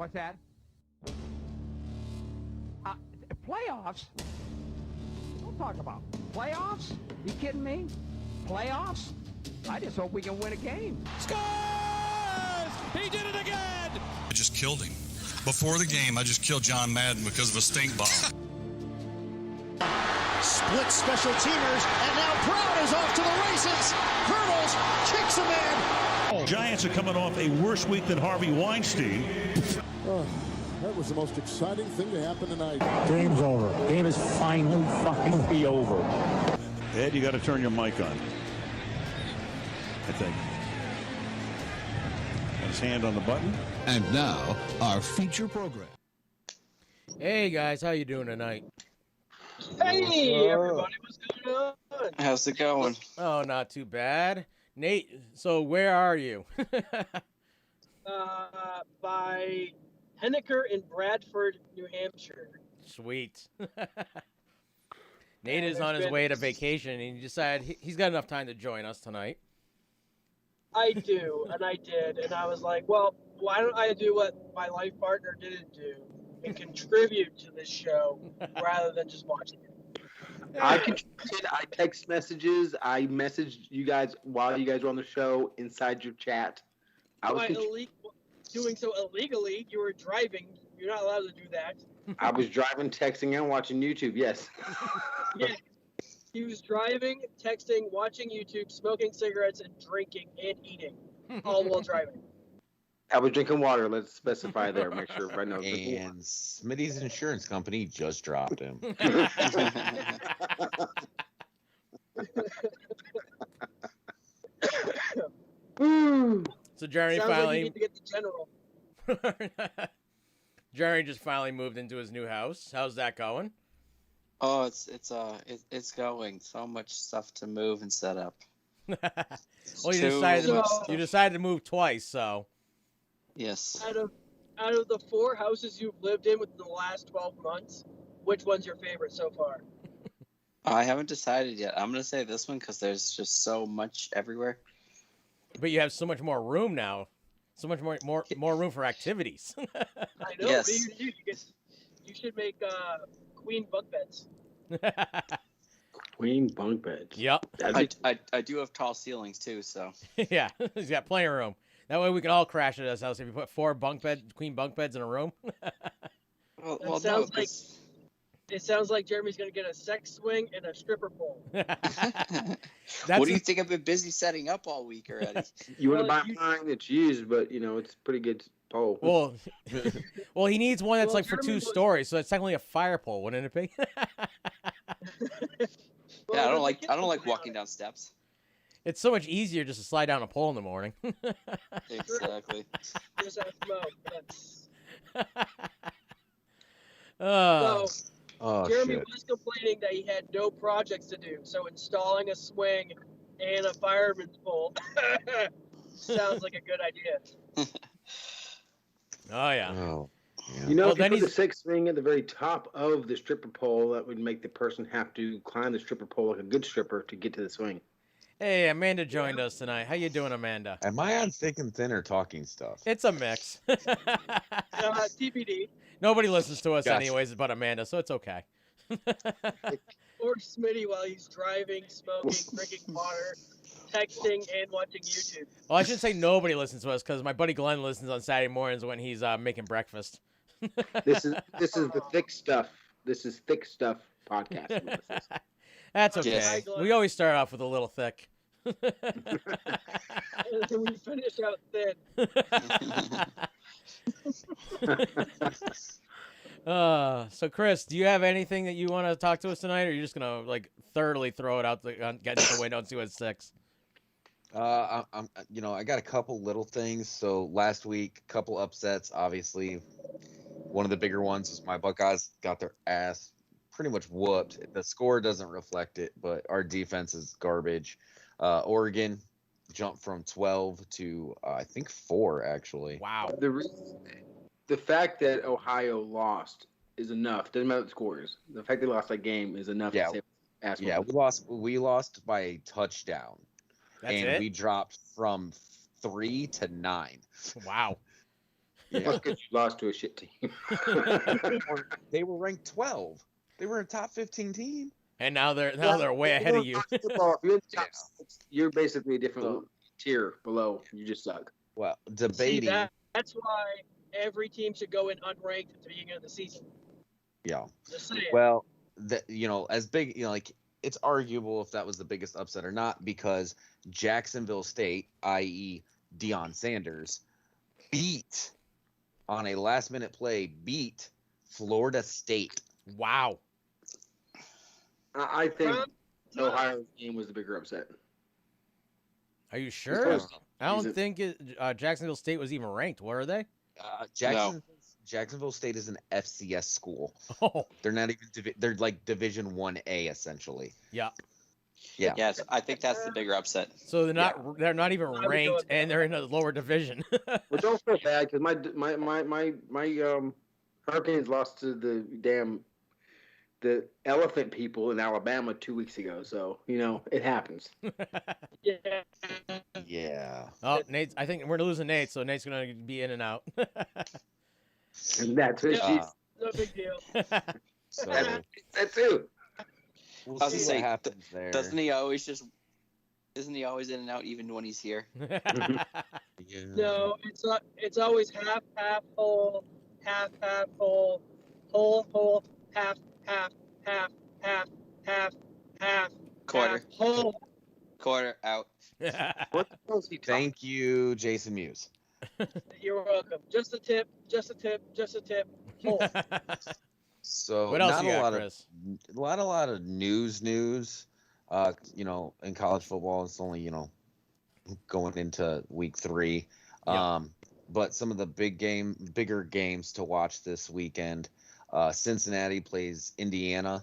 What's that? Playoffs? Don't talk about playoffs. You kidding me? Playoffs? I just hope we can win a game. Scores! He did it again! I just killed him. Before the game, I just killed John Madden because of a stink bomb. Split special teamers, and now Brown is off to the races. Hurdles, kicks him in. Giants are coming off a worse week than Harvey Weinstein. Oh, that was the most exciting thing to happen tonight. Game's over. Game is finally over. Ed, you got to turn your mic on. I think. Got his hand on the button. And now, our feature program. Hey guys, how you doing tonight? Hey everybody, what's going on? How's it going? Oh, not too bad. Nate, so where are you? By Henniker in Bradford, New Hampshire. Sweet. Nate is on his way to vacation, and he decided he's got enough time to join us tonight. I do, and I did, and I was like, well, why don't I do what my life partner didn't do and contribute to this show rather than just watching it? I contributed. I text messages. I messaged you guys while you guys were on the show inside your chat. I was doing so illegally. You were driving. You're not allowed to do that. I was driving, texting, and watching YouTube. Yes. Yeah. He was driving, texting, watching YouTube, smoking cigarettes, and drinking and eating, all while driving. I was drinking water. Let's specify there. Make sure everybody knows. And Smitty's insurance company just dropped him. So Jeremy Sounds finally. like you need to get the general. Jerry just finally moved into his new house. How's that going? Oh, it's going. So much stuff to move and set up. Well, you decided to move twice, so. Yes. Out of the 4 houses you've lived in within the last 12 months, which one's your favorite so far? I haven't decided yet. I'm gonna say this one because there's just so much everywhere. But you have so much more room now. So much more room for activities. I know. Yes. You should make queen bunk beds. Queen bunk beds. Yep. I do have tall ceilings too, so. Yeah, he's got plenty of room. That way we can all crash at his house if you put 4 queen bunk beds in a room. Well, it sounds like Jeremy's going to get a sex swing and a stripper pole. What do you think? I've been busy setting up all week already. You want to buy mine? It's used, but it's pretty good pole. Well, he needs one that's for 2 stories, so it's technically a fire pole, wouldn't it be? Yeah, I don't like walking down steps. It's so much easier just to slide down a pole in the morning. Exactly. Just have smoke. Jeremy was complaining that he had no projects to do, so installing a swing and a fireman's pole sounds like a good idea. Oh, yeah. Oh. Yeah. If you put the 6 swing at the very top of the stripper pole, that would make the person have to climb the stripper pole like a good stripper to get to the swing. Hey, Amanda joined us tonight. How you doing, Amanda? Am I on thick and thin or talking stuff? It's a mix. TBD. Nobody listens to us Gotcha. anyways but Amanda, so it's okay. Or Smitty while he's driving, smoking, drinking water, texting, and watching YouTube. Well, I should say nobody listens to us because my buddy Glenn listens on Saturday mornings when he's making breakfast. This is the thick stuff. This is thick stuff podcast. That's okay. Yes. We always start off with a little thick. And we finish out thin. So Chris, do you have anything that you want to talk to us tonight, or are you just gonna thoroughly throw it out, get into the window and see what sticks? I got a couple little things. So last week, couple upsets. Obviously, one of the bigger ones was my Buckeyes got their ass pretty much whooped. The score doesn't reflect it, but our defense is garbage. Oregon jumped from 12 to I think 4 actually. Wow. The fact that Ohio lost is enough. Doesn't matter what the score is. The fact they lost that game is enough. Yeah. To say Yeah, we lost by a touchdown. That's and it? we dropped from 3 to 9. Wow. Yeah. Because you lost to a shit team. They were ranked 12. They were a top 15 team. And now they're way ahead of you. Football, if you're in the top six, you're basically a different tier below. You just suck. Well, See, debating. that's why every team should go in unranked at the beginning of the season. Yeah. Just saying. Well, as big, like it's arguable if that was the biggest upset or not because Jacksonville State, i.e., Deion Sanders, beat Florida State. Wow. I think Ohio's game was the bigger upset. Are you sure? I don't think Jacksonville State was even ranked. Were they? Jacksonville State is an FCS school. Oh. They're not even. They're like Division 1A essentially. Yeah. Yeah. Yes, I think that's the bigger upset. So they're not. Yeah. They're not even ranked, and they're in a lower division. But don't feel bad because my Hurricanes lost to the elephant people in Alabama 2 weeks ago. So it happens. Yeah. Yeah. Oh, Nate! I think we're losing Nate, so Nate's gonna be in and out. And that's it. No big deal. So that too. We'll I was see gonna say, what happens there. Isn't he always in and out even when he's here? Yeah. No, it's always half full, half full, whole, half, Quarter. half whole. Quarter out. What the hell is he talking? Thank you, Jason Mewes. You're welcome. Just a tip. Whole. So What else not you a got, lot Chris? of a lot of news. In college football, it's only going into week 3. Yeah. But some of the bigger games to watch this weekend. Cincinnati plays Indiana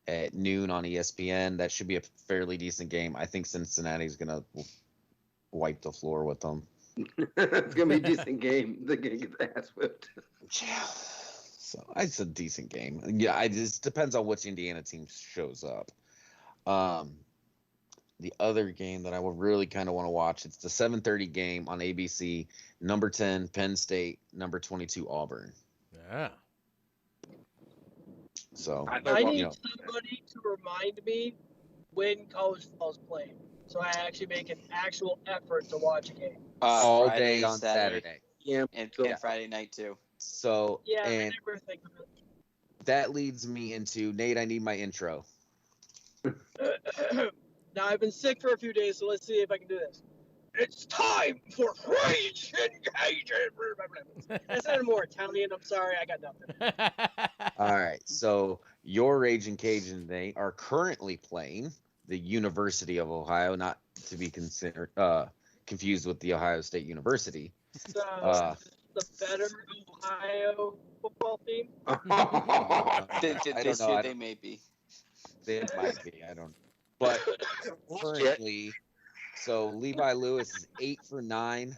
at noon on ESPN. That should be a fairly decent game. I think Cincinnati's gonna wipe the floor with them. It's gonna be a decent game. They're gonna get the ass whipped. Yeah. So it's a decent game. Yeah, it just depends on which Indiana team shows up. The other game that I would really kind of want to watch, it's the 7:30 game on ABC. Number 10, Penn State. Number 22, Auburn. Yeah. So I need somebody to remind me when college football is playing, so I actually make an actual effort to watch a game. all Friday, day on Saturday. Yeah, And Friday night too. So Yeah, I and never think of that leads me into Nate. I need my intro. it. Now I've been sick for a few days, so let's see if I can do this. It's time for Rage Engagement. I sounded more Italian. I'm sorry, I got nothing. All right. So your Raging Cajun, they are currently playing the University of Ohio, not to be confused with the Ohio State University. So, the better Ohio football team. This year they may be. They might be. I don't. But currently, so Levi Lewis is 8 for 9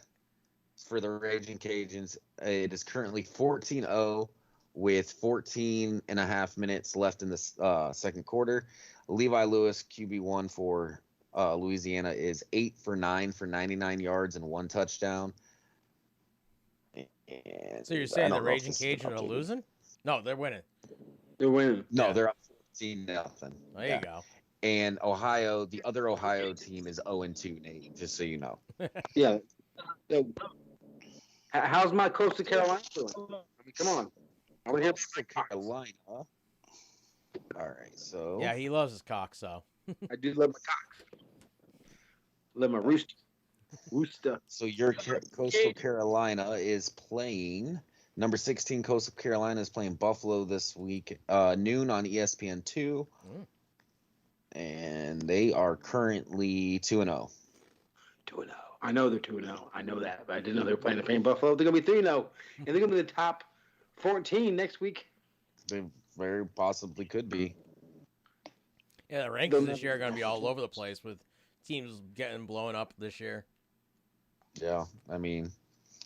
for the Raging Cajuns. It is currently 14-0 with 14 and a half minutes left in the second quarter. Levi Lewis, QB1 for Louisiana, is 8 for 9 for 99 yards and 1 touchdown. And So you're saying the Raging Cajun are losing? No, they're winning. They're winning. No, they're up 14-0. There you go. And Ohio, the other Ohio team is 0-2, Nate, just so you know. Yeah. How's my Coastal Carolina doing? I mean, come on. I want to hear Carolina. All right, so. Yeah, he loves his cock, so. I do love my cock. Love my rooster. So your Coastal Carolina is playing. Number 16, Coastal Carolina is playing Buffalo this week, noon on ESPN2. And they are currently 2-0. 2-0. I know they're 2-0. I know that, but I didn't know they were playing the Pain Buffalo. They're going to be 3-0. And they're going to be the top 14 next week. They very possibly could be. Yeah, the rankings this year are going to be all over the place with teams getting blown up this year. Yeah, I mean,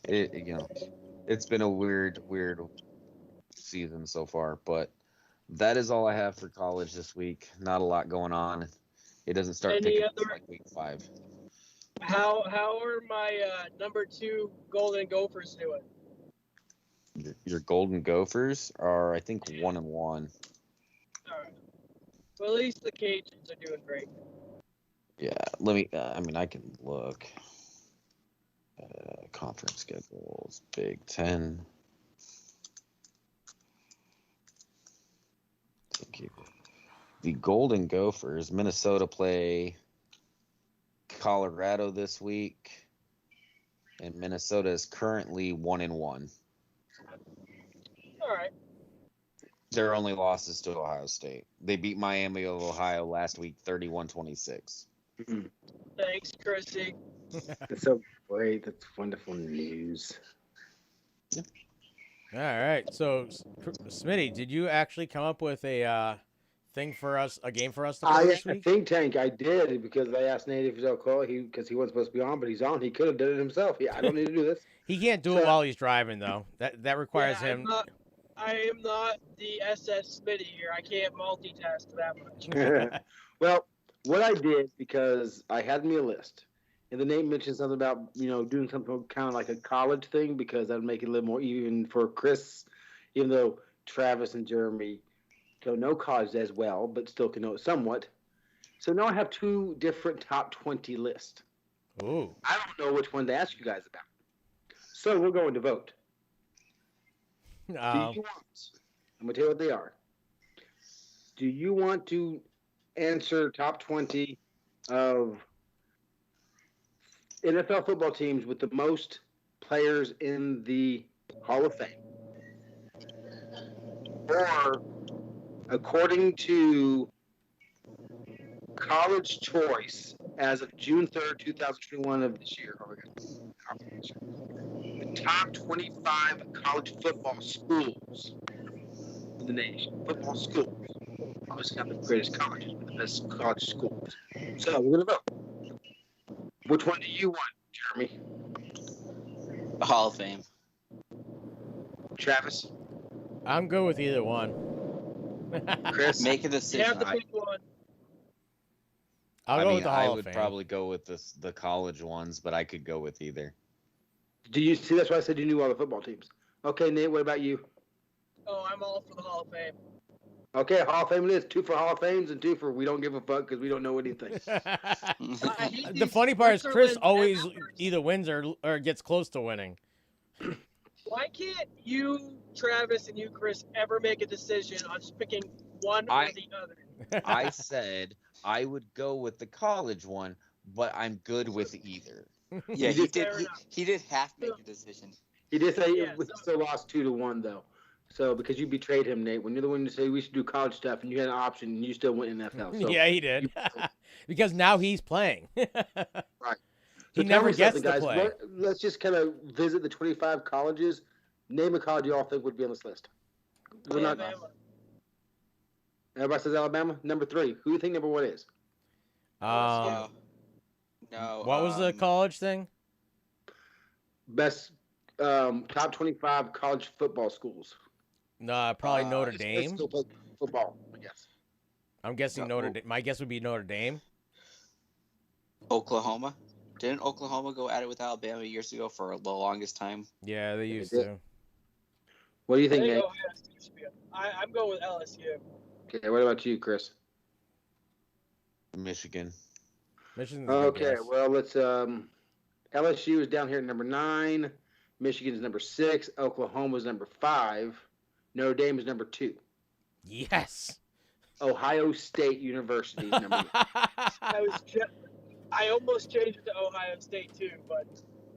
it's been a weird season so far, but that is all I have for college this week. Not a lot going on. It doesn't start picking up like week 5. How are my number 2 Golden Gophers doing? Your Golden Gophers are, I think, 1-1. All right. Well, at least the Cajuns are doing great. Yeah, let me. I can look. Conference schedules, Big Ten. Thank you. The Golden Gophers, Minnesota play Colorado this week, and Minnesota is currently 1-1. All right. Their only losses to Ohio State. They beat Miami of Ohio last week, 31-26. Thanks, Chrissy. That's so great. That's wonderful news. All right. So, Smitty, did you actually come up with a thing for us, a game for us to play this I week? think Tank, I did because I asked Nate if he's okay because he wasn't supposed to be on, but he's on. He could have done it himself. I don't need to do this. He can't do it while he's driving, though. That requires him. I am not the SS Smitty here. I can't multitask that much. Well, what I did, because I had me a list, and the name mentioned something about, doing something kind of like a college thing, because that would make it a little more even for Chris, even though Travis and Jeremy don't know college as well, but still can know it somewhat. So now I have 2 different top 20 lists. Ooh. I don't know which one to ask you guys about. So we're going to vote. Do you want, I'm going to tell you what they are. Do you want to answer top 20 of NFL football teams with the most players in the Hall of Fame? Or, according to College Choice, as of June 3rd, 2021 of this year, the top 25 college football schools in the nation. Football schools. Obviously not the greatest colleges, but the best college schools. So we're going to vote. Which one do you want, Jeremy? Hall of Fame. Travis? I'm good with either one. Chris? Make a decision. You have to pick one. I'll go with the Hall I of would Fame. probably go with the college ones, but I could go with either. Do you see? That's why I said you knew all the football teams. Okay, Nate, what about you? Oh, I'm all for the Hall of Fame. Okay, Hall of Fame it is. 2 for Hall of Fames and 2 for we don't give a fuck because we don't know anything. The funny part is Chris always either wins or gets close to winning. Why can't you, Travis, and you, Chris, ever make a decision on just picking one or the other? I said I would go with the college one, but I'm good with either. Yeah, he did half make a decision. He did say we still lost 2-1 though. So because you betrayed him, Nate, when you're the one to say we should do college stuff, and you had an option, and you still went in NFL. So yeah, he did. Because now he's playing. Right. He never gets to play. Let's just kind of visit the 25 colleges. Name a college you all think would be on this list. We're not. Everybody says Alabama. Number 3. Who do you think number 1 is? No. What was the college thing? Best top 25 college football schools. No, probably Notre Dame. Still play football, I guess. I'm guessing Notre Dame. My guess would be Notre Dame. Oklahoma. Didn't Oklahoma go at it with Alabama years ago for the longest time? Yeah, they used to. What do you think, There you Nate? go, I'm going with LSU. Okay, what about you, Chris? Michigan. Michigan's Okay, well, let's LSU is down here at number 9. Michigan is number 6. Oklahoma is number 5. Notre Dame is number 2. Yes. Ohio State University is number 1. I almost changed it to Ohio State too, but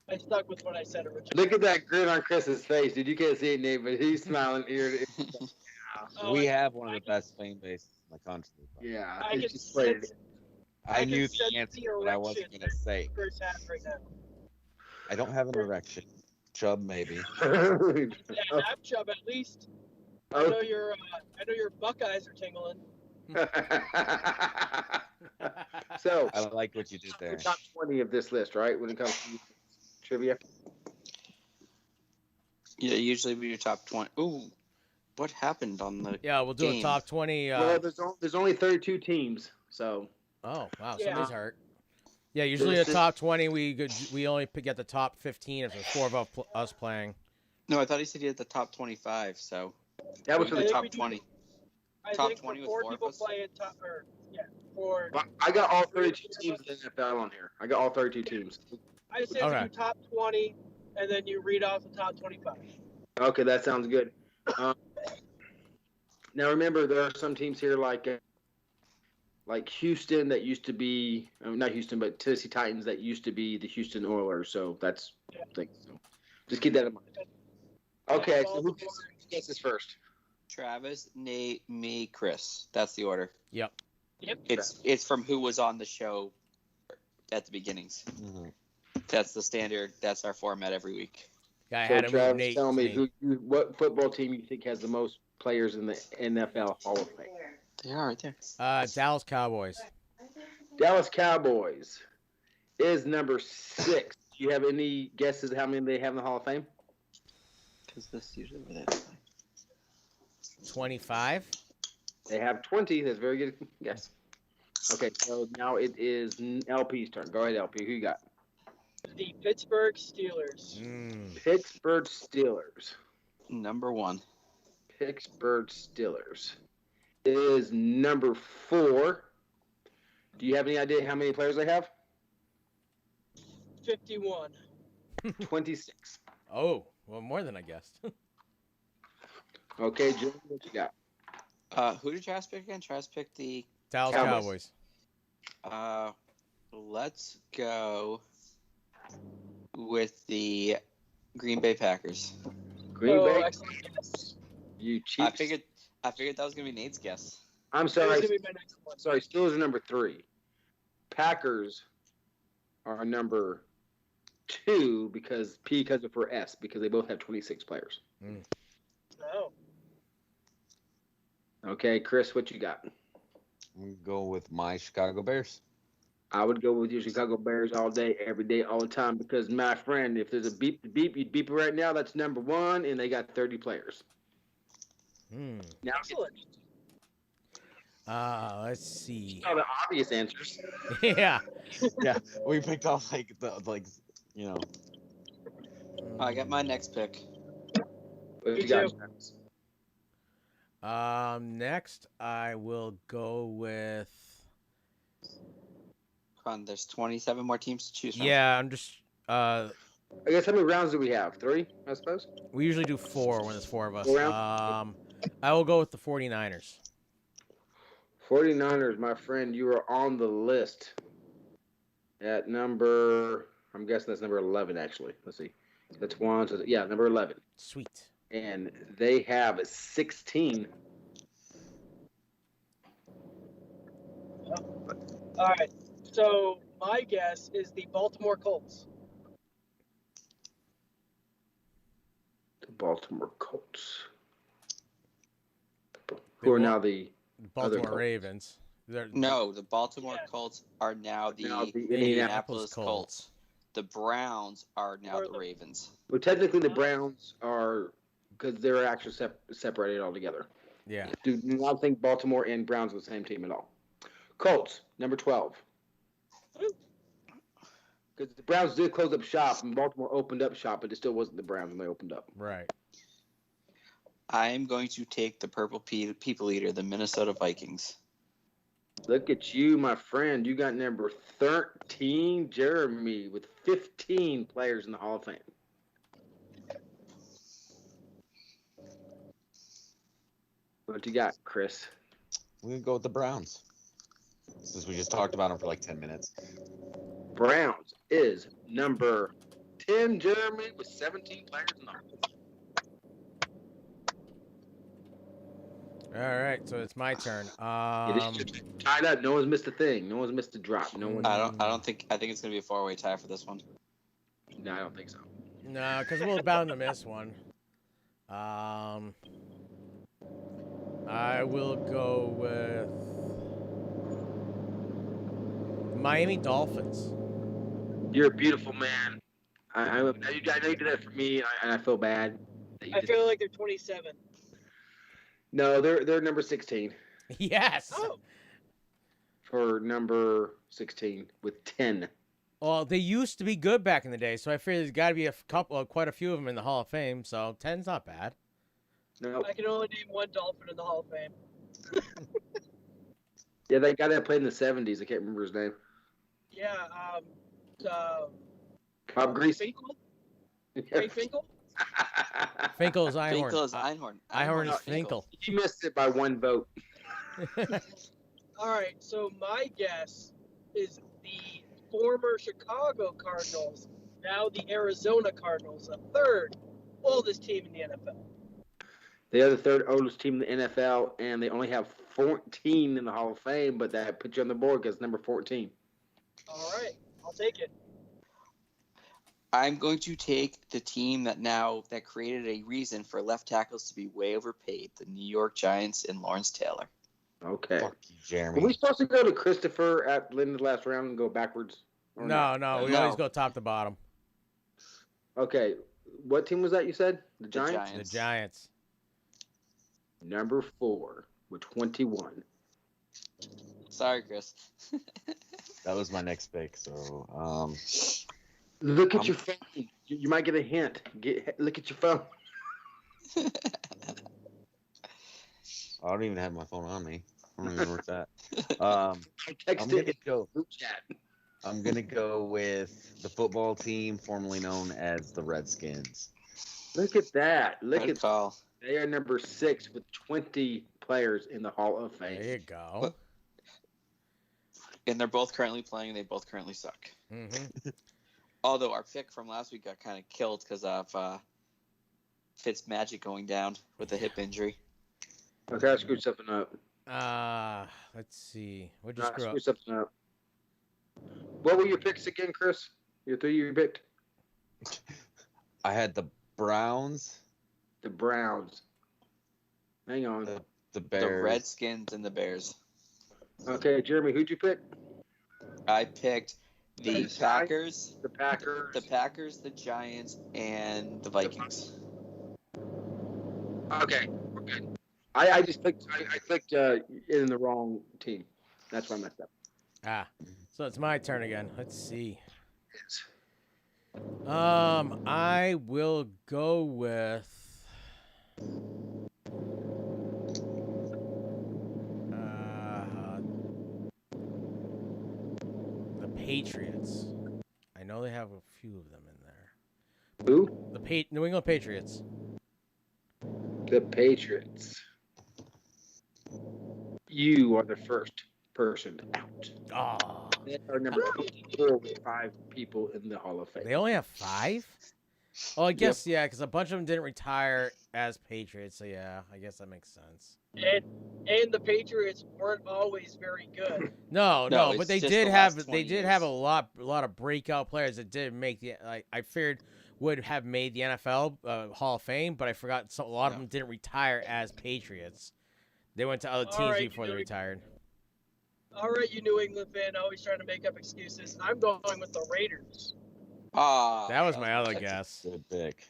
I stuck with what I said originally. Look at that grin on Chris's face, dude. You can't see it, Nate, but he's smiling ear to ear. We have one of the best fan bases in the country. Yeah, I it's can just great. sense I knew sense the answer, but I wasn't going to say. Chris has right now. I don't have an erection. Chub, maybe. Yeah, have Chubb at least. I know your Buckeyes are tingling. So I like what you did there. Top 20 of this list, right? When it comes to trivia. Yeah, usually be your top 20. Ooh, what happened on the? Yeah, we'll do game? a top 20. Well, there's only 32 teams, so. Oh wow, Yeah. somebody's hurt. Yeah, usually a top 20 we only get the top 15 if there's 4 of us playing. No, I thought he said he had the top 25. So That was for the the top 20. I Top think 20 with for 4 4 of people us? playing top, for I got all 32 teams in the NFL on here. I got all 32 teams. I say Okay. do top 20, and then you read off the top 25. Okay, that sounds good. Now remember, there are some teams here like Houston that used to be not Houston, but Tennessee Titans that used to be the Houston Oilers. So that's thing. So just keep that in mind. Okay, so who gets this first? Travis, Nate, me, Chris. That's the order. Yep. It's from who was on the show at the beginnings. Mm-hmm. That's the standard. That's our format every week. I So had to move Travis, Nate. tell me to me. what football team you think has the most players in the NFL Hall of Fame? They are right there. Dallas Cowboys. Dallas Cowboys is number 6. Do you have any guesses how many they have in the Hall of Fame? Because this usually where they 25. They have 20. That's a very good guess. Okay, so now it is LP's turn. Go ahead, LP. Who you got? The Pittsburgh Steelers. Pittsburgh Steelers. Number 1. Pittsburgh Steelers is number 4. Do you have any idea how many players they have? 51. 26. Oh, well, more than I guessed. Okay, Jim, what you got? Who did Travis pick again? Travis picked the Dallas Cowboys. Let's go with the Green Bay Packers. Green Bay. Excellent guess. You cheap. I figured that was gonna be Nate's guess. I'm That was sorry. gonna be my next one. Sorry, Steelers are number 3. Packers are number 2 because of for S because they both have 26 players. Oh. Okay, Chris, what you got? I'm gonna go with my Chicago Bears. I would go with your Chicago Bears all day, every day, all the time because, my friend, if there's a beep, you'd beep it right now. That's number 1, and they got 30 players. Now, Excellent. Let's see. all the obvious answers. Yeah. Yeah, we picked off you know. I got my next pick. What Me you got, too. Travis? Next, I will go with. Come on, there's 27 more teams to choose from. Yeah, I'm just. I guess how many rounds do we have? 3, I suppose? We usually do 4 when there's 4 of us. 4 rounds? I will go with the 49ers. 49ers, my friend, you are on the list at number, I'm guessing that's number 11, actually. Let's see. That's 1, so yeah, number 11. Sweet. And they have 16. All right. So my guess is the Baltimore Colts. The Baltimore Colts. Who are now the Baltimore Colts. Ravens. No, the Baltimore Colts are now the Indianapolis Colts. The Browns are now the Ravens. Well, technically the Browns are, because they're actually separated altogether. Yeah. Do not think Baltimore and Browns are the same team at all. Colts, number 12. Because the Browns did close up shop, and Baltimore opened up shop, but it still wasn't the Browns when they opened up. Right. I am going to take the Purple People Eater, the Minnesota Vikings. Look at you, my friend. You got number 13, Jeremy, with 15 players in the Hall of Fame. What you got, Chris? We're gonna go with the Browns. Since we just talked about them for like 10 minutes. Browns is number 10, Jeremy, with 17 players in the Hall of Fame. All right, so it's my turn. It is tied up. No one's missed a thing. No one's missed a drop. No one. I think it's gonna be a 4-way tie for this one. No, I don't think so. No, because we're bound to miss one. I will go with Miami Dolphins. You're a beautiful man. I know you did that for me, and I feel bad. I feel like they're 27. No, they're number 16. Yes. Oh. For number 16 with 10. Well, they used to be good back in the day, so I figured there's got to be quite a few of them in the Hall of Fame. So 10's not bad. No. I can only name one Dolphin in the Hall of Fame. Yeah, that guy that played in the 70s. I can't remember his name. Yeah, Bob Greasy. Finkel? Ray Finkel? Finkel is Einhorn. Finkel is Einhorn. Einhorn is Finkel. He missed it by 1 vote. All right, so my guess is the former Chicago Cardinals, now the Arizona Cardinals, the third oldest team in the NFL. They are the third oldest team in the NFL, and they only have 14 in the Hall of Fame, but that puts you on the board because number 14. All right, I'll take it. I'm going to take the team that created a reason for left tackles to be way overpaid, the New York Giants and Lawrence Taylor. Okay. Fuck you, Jeremy. Are we supposed to go to Christopher at the end of the last round and go backwards? Or No, not? we always go top to bottom. Okay. What team was that you said? The Giants? The Giants. Number 4 with 21. Sorry, Chris. That was my next pick. So, Look at your phone. You might get a hint. Look at your phone. I don't even have my phone on me. I don't even know what's that. I'm gonna go. I'm gonna go with the football team formerly known as the Redskins. Look at that. Look Good at call. They are number 6 with 20 players in the Hall of Fame. There you go. And they're both currently playing, and they both currently suck. Mm-hmm. Although our pick from last week got kind of killed because of Fitzmagic going down with a hip injury. Okay, I screwed something up. Let's see. What'd you screw up? Screwed something up. What were your picks again, Chris? Your 3 you picked? I had the Browns. The Browns. Hang on. The Bears. The Redskins and the Bears. Okay, Jeremy, who'd you pick? I picked the Packers. The Packers. The Packers, the Giants, and the Vikings. Okay, we're good. I just clicked. I clicked in the wrong team. That's why I messed up. So it's my turn again. Let's see. I will go with. The Patriots. I know they have a few of them in there. Who? The New England Patriots. The Patriots. You are the first person out. Oh. They are number 4 with 5 people in the Hall of Fame. They only have 5? Oh, I guess, yeah, because a bunch of them didn't retire as Patriots, so yeah, I guess that makes sense. And the Patriots weren't always very good. No, No, but it's they just did the have last 20 a lot of breakout players that did make the I feared would have made the NFL Hall of Fame, but I forgot a lot of them didn't retire as Patriots. They went to other teams before they retired. All right, you New England fan, always trying to make up excuses. I'm going with the Raiders. That was my other guess. Good pick.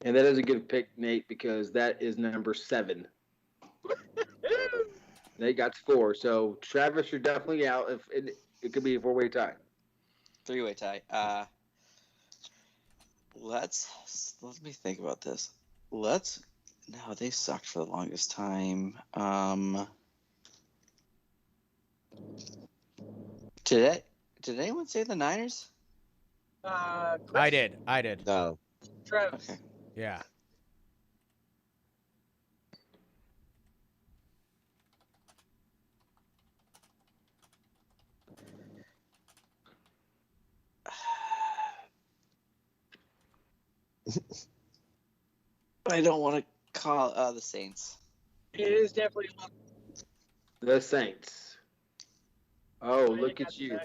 And that is a good pick, Nate, because that is number 7. Nate got 4. So, Travis, you're definitely out. If it could be a 4-way tie. 3-way tie. Let me think about this. No, they sucked for the longest time. Did anyone say the Niners? I did. No. Travis. Okay. Yeah. I don't want to call the Saints. It is definitely The Saints. Oh, look at you.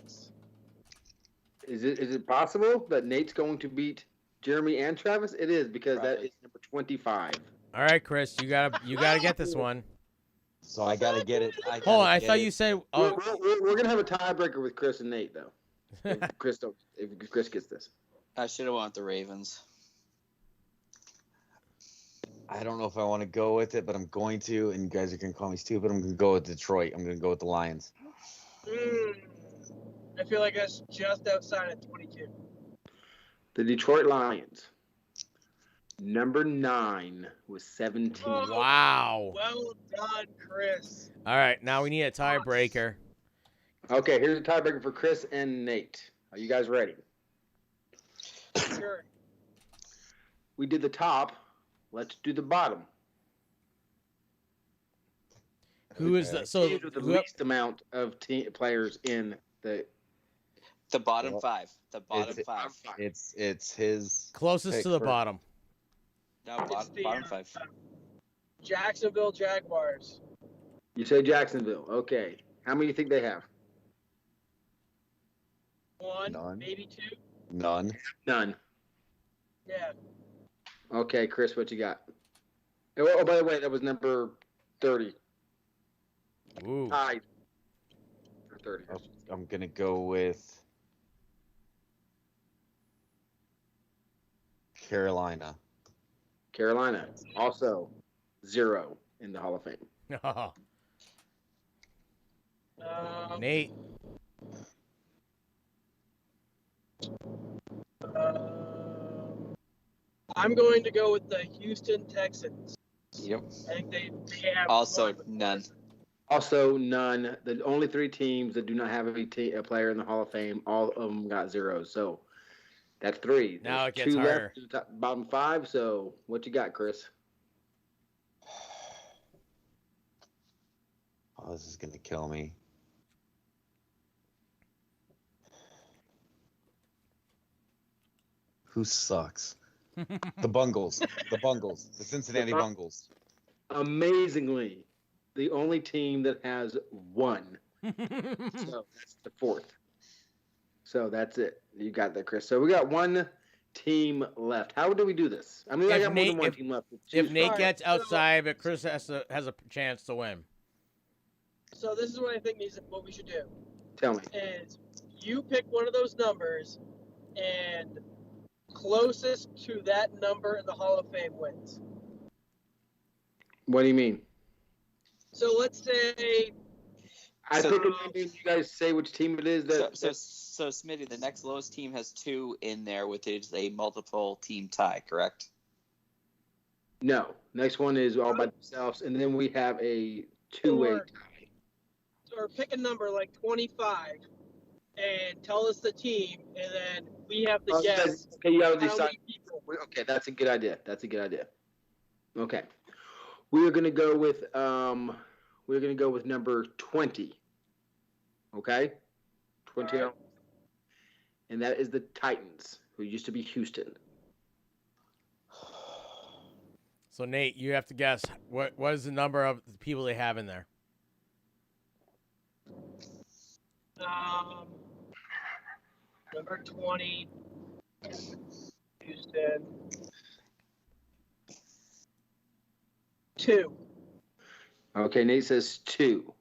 Is it possible that Nate's going to beat Jeremy and Travis? It is, because that is number 25. All right, Chris, you gotta get this one. So I gotta get it. Hold on, I thought you said. Oh, We're gonna have a tiebreaker with Chris and Nate, though. If Chris gets this. I should have went with the Ravens. I don't know if I want to go with it, but I'm going to, and you guys are going to call me stupid. I'm going to go with Detroit. I'm going to go with the Lions. I feel like that's just outside of 22. The Detroit Lions. Number 9 was 17. Oh, Wow. Well done, Chris. All right, now we need a tiebreaker. Okay, here's a tiebreaker for Chris and Nate. Are you guys ready? Sure. We did the top. Let's do the bottom. Who is the so Teams with the least amount of players in the bottom five. The bottom five. It's his closest pick to the first. bottom? No, bottom five. Jacksonville Jaguars. You say Jacksonville. Okay. How many do you think they have? 1, None. maybe 2. None. None. Yeah. Okay, Chris, what you got? Oh, by the way, that was number 30. Ooh. Tied for 30. I'm gonna go with Carolina. Carolina, also 0 in the Hall of Fame. Nate. I'm going to go with the Houston Texans. Yep. I think they have Also none. Also none. The only 3 teams that do not have a player in the Hall of Fame, all of them got 0. So that's 3. Now it There's gets 2 harder. left to the bottom 5. So what you got, Chris? Oh, this is gonna kill me. Who sucks? The Bungles. The Bungles. The Cincinnati Bungles. Amazingly, the only team that has 1. So that's the 4th. So that's it. You got that, Chris. So we got 1 team left. How do we do this? I mean, I got more than 1 team left. If Nate Alright, gets so- outside, but Chris has a chance to win. So this is what I think what we should do Tell me. is you pick one of those numbers, and closest to that number in the Hall of Fame wins. What do you mean? So let's say I So- pick a number and you guys say which team it is. So Smitty, the next lowest team has 2 in there, which is a multiple team tie, correct? No. Next one is all by themselves, and then we have a 2-way Or- tie. or pick a number like 25 and tell us the team, and then we have to guess Okay, you gotta how decide. many people. Okay, that's a good idea. That's a good idea. Okay, we are gonna go with number 20. Okay, 20, All right. and that is the Titans, who used to be Houston. So Nate, you have to guess what is the number of the people they have in there. Number 20, Houston. 2. Okay, Nate says 2.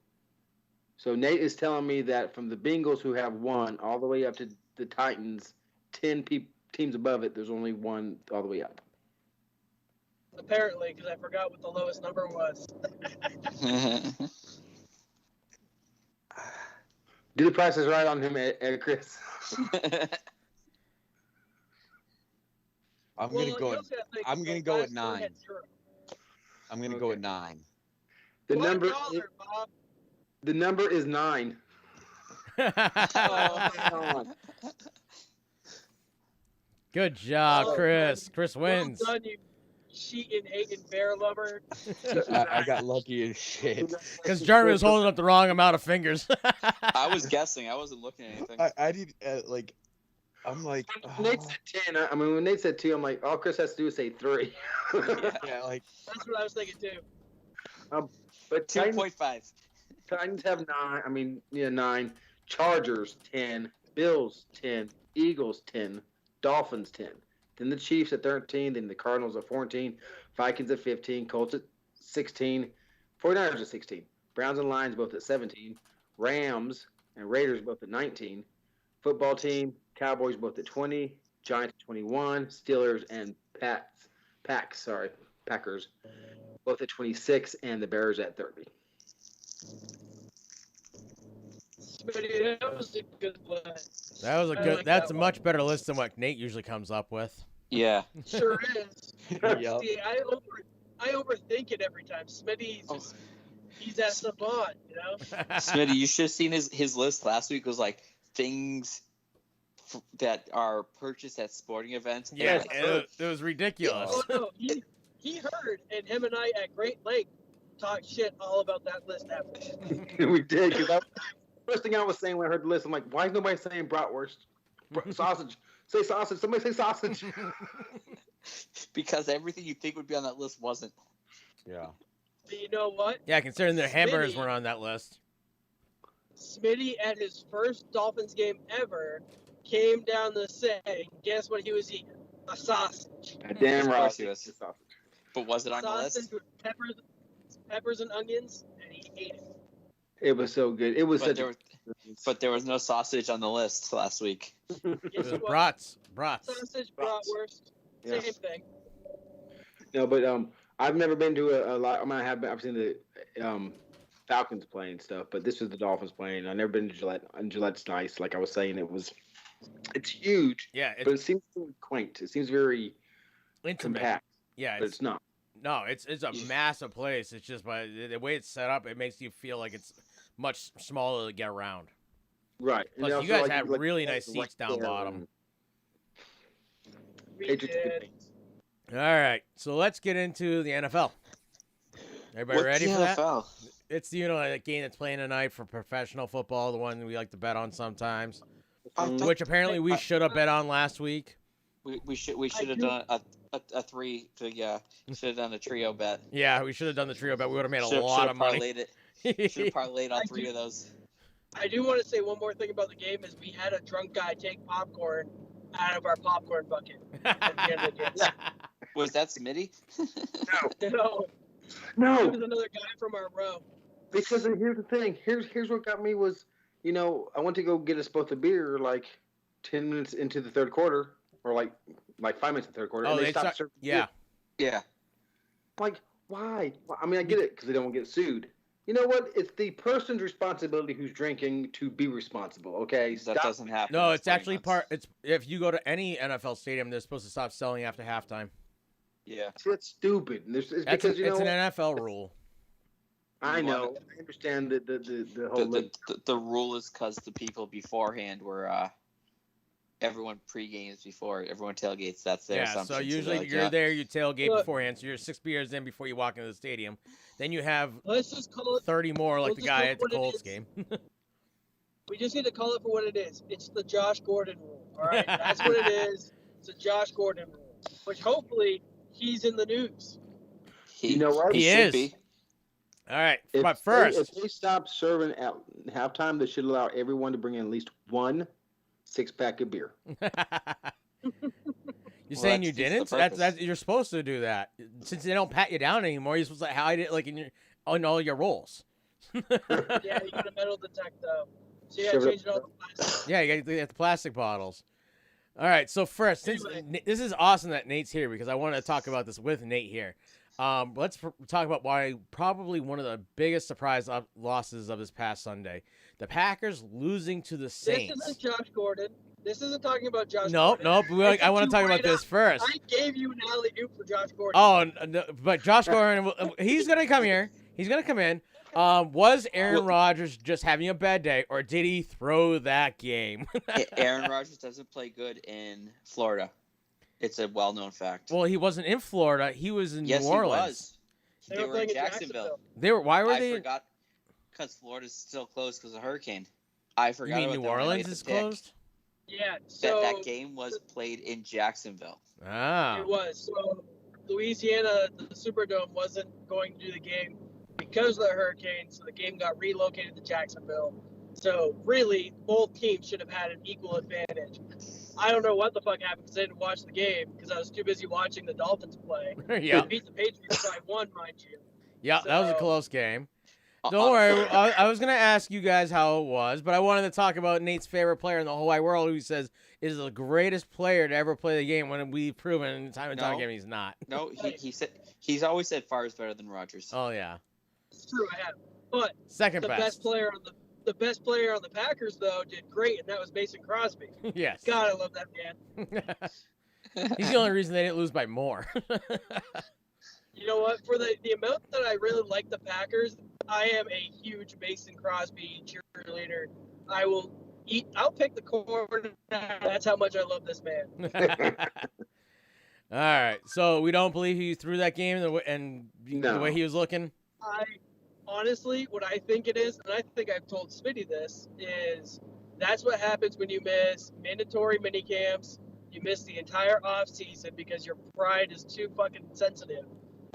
So Nate is telling me that from the Bengals, who have 1, all the way up to the Titans, 10 teams above it, there's only 1 all the way up. Apparently, because I forgot what the lowest number was. Do the prices right on him, Chris. I'm Well, gonna go. you also have to think I'm gonna the go last at one 9. had 0. I'm gonna go at 9. The $1, number, Bob. the number is 9. Oh, Good job, Oh, Chris. Chris well wins. done, you cheating, hating bear lover. I got lucky as shit. Because Jeremy was holding up the wrong amount of fingers. I was guessing. I wasn't looking at anything. I did like. I'm like. Nate said 10. I mean, when Nate said 2, I'm like, all Chris has to do is say 3. Yeah, like. That's what I was thinking too. But Titans, 2.5. Titans have 9. Chargers 10. Bills 10. Eagles 10. Dolphins 10. Then the Chiefs at 13. Then the Cardinals at 14. Vikings at 15. Colts at 16. 49ers at 16. Browns and Lions both at 17. Rams and Raiders both at 19. Football team, Cowboys both at 20. Giants at 21. Steelers and Packers both at 26. And the Bears at 30. Smitty, that was a good list. That was a I good. like That's that a one. much better list than what Nate usually comes up with. Yeah. Sure is. Yep. See, I overthink it every time. Smitty's just, he's that savant, you know? Smitty, you should have seen his list last week. Was like things that are purchased at sporting events. and, Yeah, like, it was ridiculous. Oh, no, he heard, and him and I at great length talked shit all about that list after. We did, because first thing I was saying when I heard the list, I'm like, why is nobody saying bratwurst? Sausage. Say sausage. Somebody say sausage. because everything you think would be on that list wasn't. Yeah. But you know what? Yeah, considering their hamburgers Smitty- weren't on that list. Smitty at his first Dolphins game ever came down to say, guess what he was eating? A sausage. Damn Of right. course he was. But was it on the Sausage list? with peppers and onions, and he ate it. It was so good. It was But such there was no sausage on the list last week. It Guess was what? brats. Sausage, bratwurst, Yeah. same thing. No, but I've never been to a lot. I mean, I've seen the Falcons playing stuff, but this was the Dolphins playing. I've never been to Gillette, and Gillette's nice. Like I was saying, it's huge, Yeah, but it seems very quaint. It seems very intimate. compact, Yeah, but it's not. no, it's a massive place. It's just by the way it's set up, it makes you feel like it's much smaller to get around. Right. And Plus, also, you guys like, had like, really nice like seats down there, bottom. We It's just a good did. thing. All right, so let's get into the NFL. Everybody What's ready the for that? NFL? It's that game that's playing tonight for professional football, the one we like to bet on sometimes, which apparently we should have bet on last week. We should have done a three. Should have done a trio bet. Yeah, we should have done the trio bet. We would have made a Should've- lot of should've money. parlayed it. Should have parlayed all three of those. I do want to say one more thing about the game is we had a drunk guy take popcorn out of our popcorn bucket at the end of the game. Was that Smitty? No, No, it was another guy from our row. because here's the thing. Here's what got me was, I went to go get us both a beer like 10 minutes into the third quarter, or like 5 minutes in the third quarter, Oh, and they they stopped start- serving yeah. beer. Yeah. Like, why? I mean, I get it because they don't want to get sued. You know what? It's the person's responsibility who's drinking to be responsible. Okay, That doesn't happen. No, in it's sporting actually events. It's if you go to any NFL stadium, they're supposed to stop selling after halftime. Yeah. That's stupid. It's That's because it's an NFL rule. I You know. want I understand the whole. The rule is because the people beforehand were everyone pre-games before everyone tailgates. That's their Yeah, assumption. so usually like, you're yeah. there, you tailgate Look. beforehand, so you're 6 beers in before you walk into the stadium. Then you have Let's just call it. 30 more like We'll the just guy go at the what it Colts is. game. We just need to call it for what it is. It's the Josh Gordon rule. All right, that's what it is. It's a Josh Gordon rule, which hopefully he's in the news. You know what? He should is. be. All right, If but if first, they stop serving at halftime, they should allow everyone to bring in at least one 6-pack of beer. you're saying that you defeats the didn't? purpose. That's you're supposed to do that. Since they don't pat you down anymore, you're supposed to hide it like on all your rolls. Yeah, you got a metal detector. So you got Shove to it change it all to plastic. Yeah, you got the plastic bottles. All right, so first, since this is awesome that Nate's here because I wanted to talk about this with Nate here. Let's talk about why probably one of the biggest surprise losses of this past Sunday. The Packers losing to the Saints. This isn't Josh Gordon. This isn't talking about Josh Nope, Gordon. nope. I want to set talk you about right this up. first. I gave you an alley-oop for Josh Gordon. Oh, no, but Josh Gordon, he's going to come here. He's going to come in. Was Aaron Rodgers just having a bad day, or did he throw that game? Aaron Rodgers doesn't play good in Florida. It's a well-known fact. Well, he wasn't in Florida. He was in yes, New Orleans. he was. They were in Jacksonville. They were. Why were I they? forgot because Florida's still closed because of hurricane. I forgot. You mean about New that when I Orleans made is the pick. closed? Yeah, so That game was played in Jacksonville. Ah. it was. So Louisiana, the Superdome, wasn't going to do the game because of the hurricane, so the game got relocated to Jacksonville. So really, both teams should have had an equal advantage. I don't know what the fuck happened because I didn't watch the game because I was too busy watching the Dolphins play. Yeah. They beat the Patriots by 1, mind you. Yeah, that was a So- close game. Don't worry. I was going to ask you guys how it was, but I wanted to talk about Nate's favorite player in the whole wide world who he says is the greatest player to ever play the game when we've proven time and time again he's not. No, he said he's always said Favre's better than Rodgers. Oh, yeah. It's true, I have. But Second the best. best player on The best player on the Packers, though, did great, and that was Mason Crosby. Yes. God, I love that man. He's the only reason they didn't lose by more. You know what? For the amount that I really like the Packers, I am a huge Mason Crosby cheerleader. I'll pick the corner. That's how much I love this man. All right. So we don't believe he threw that game the way he was looking? Honestly, what I think it is, and I think I've told Smitty this, is that's what happens when you miss mandatory mini camps. You miss the entire off season because your pride is too fucking sensitive,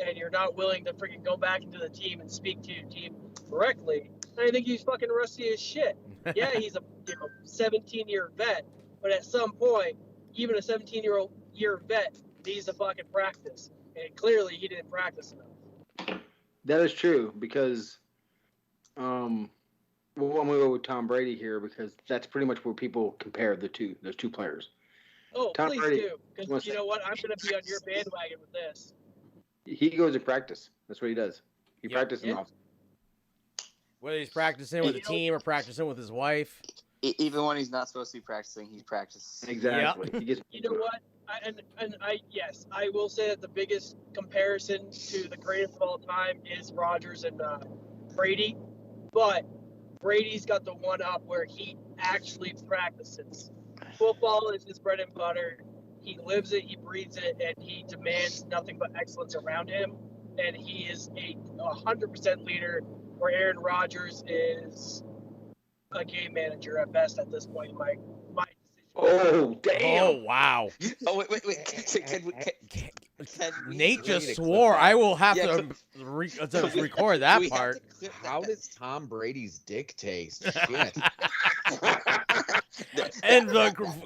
and you're not willing to freaking go back into the team and speak to your team correctly. And I think he's fucking rusty as shit. Yeah, he's a 17-year vet, but at some point, even a 17-year vet needs to fucking practice, and clearly he didn't practice enough. That is true because, I'm going to go with Tom Brady here because that's pretty much where people compare those two players. Oh, Tom please Brady, do, because you know what? I'm going to be on your bandwagon with this. He goes to practice. That's what he does. He practices off. Whether he's practicing with a team or practicing with his wife. Even when he's not supposed to be practicing, he practices. Exactly. Yep. You know what? I will say that the biggest comparison to the greatest of all time is Rodgers and Brady, but Brady's got the one up where he actually practices. Football is his bread and butter. He lives it, he breathes it, and he demands nothing but excellence around him. And he is a 100% leader, where Aaron Rodgers is a game manager at best at this point in my decision. Oh, damn. Oh, wow. Oh, wait. Nate just swore. I will have to record that part. How does Tom Brady's dick taste? Shit. And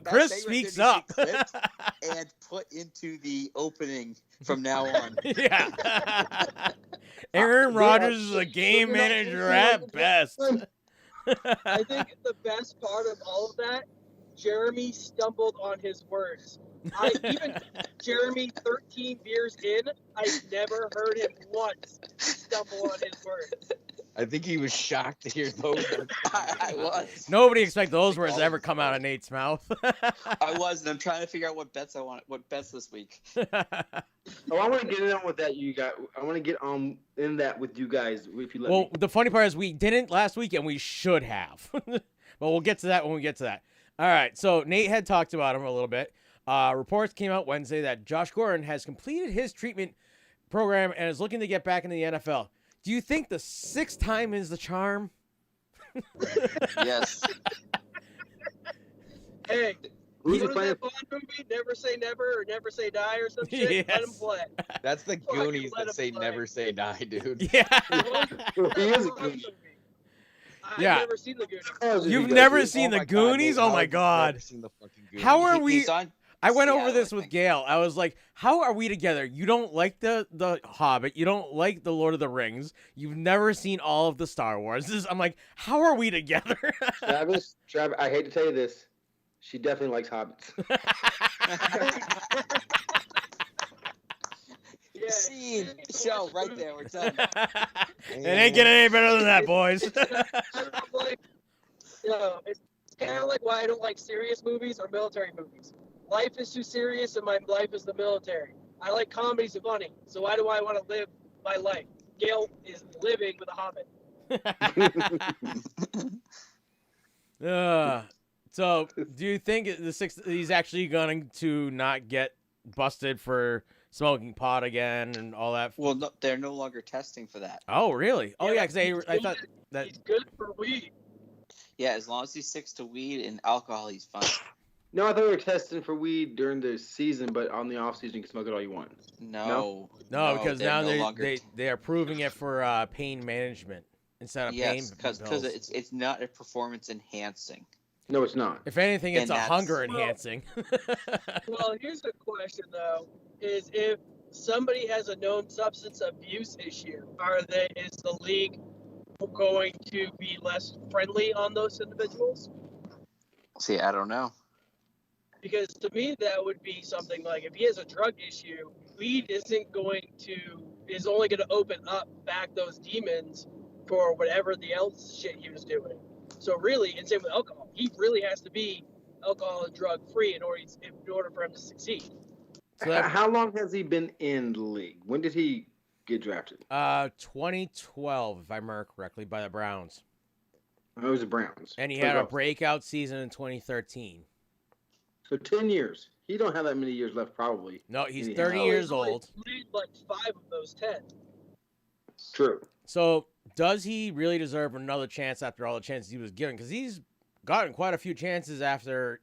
Chris speaks up. And put into the opening from now on. Yeah. Aaron Rodgers is a game manager at best. I think the best part of all of that, Jeremy stumbled on his words. Even Jeremy, 13 beers in, I've never heard him once stumble on his words. I think he was shocked to hear those. I was. Nobody expects those words to ever come out of Nate's mouth. I was, and I'm trying to figure out what bets this week. Oh, I want to get in with that. I want to get on in that with you guys if you let me. The funny part is we didn't last week, and we should have. But we'll get to that when we get to that. All right. So Nate had talked about him a little bit. Reports came out Wednesday that Josh Gordon has completed his treatment program and is looking to get back into the NFL. Do you think the 6th time is the charm? Yes. Hey, what is that Bond movie? Never Say Never or Never Say Die or some shit? Yes. Let him play. That's the Goonies that say never say die, dude. Yeah. He is a Goonies. I've Yeah. never seen the Goonies. You've never seen the Goonies? Oh my God. How are we? I went over this with Gail. I was like, how are we together? You don't like the Hobbit. You don't like the Lord of the Rings. You've never seen all of the Star Wars. I'm like, how are we together? Travis, I hate to tell you this. She definitely likes hobbits. Scene, show, right there. We're done. It ain't getting any better than that, boys. It's kind of like why I don't like serious movies or military movies. Life is too serious, and my life is the military. I like comedies and funny, so why do I want to live my life? Gail is living with a hobbit. So, do you think he's actually going to not get busted for smoking pot again and all that? Well, no, they're no longer testing for that. Oh, really? Oh, yeah, because I thought that he's good for weed. Yeah, as long as he sticks to weed and alcohol, he's fine. No, I thought we were testing for weed during the season, but on the off season you can smoke it all you want. No, because now no longer... they are proving it for pain management instead of pain pills. Because it's not a performance enhancing. No, it's not. If anything, it's a hunger enhancing. Well, here's the question though: is if somebody has a known substance abuse issue, is the league going to be less friendly on those individuals? See, I don't know. Because to me, that would be something like if he has a drug issue, weed is only going to open up back those demons for whatever the else shit he was doing. So really, and same with alcohol, he really has to be alcohol and drug free in order for him to succeed. So How long has he been in the league? When did he get drafted? 2012, if I remember correctly, by the Browns. Oh, it was the Browns. And he had a breakout season in 2013. So 10 years. He don't have that many years left, probably. No, he's 30 years old. Played like 5 of those 10. True. So does he really deserve another chance after all the chances he was given? Because he's gotten quite a few chances after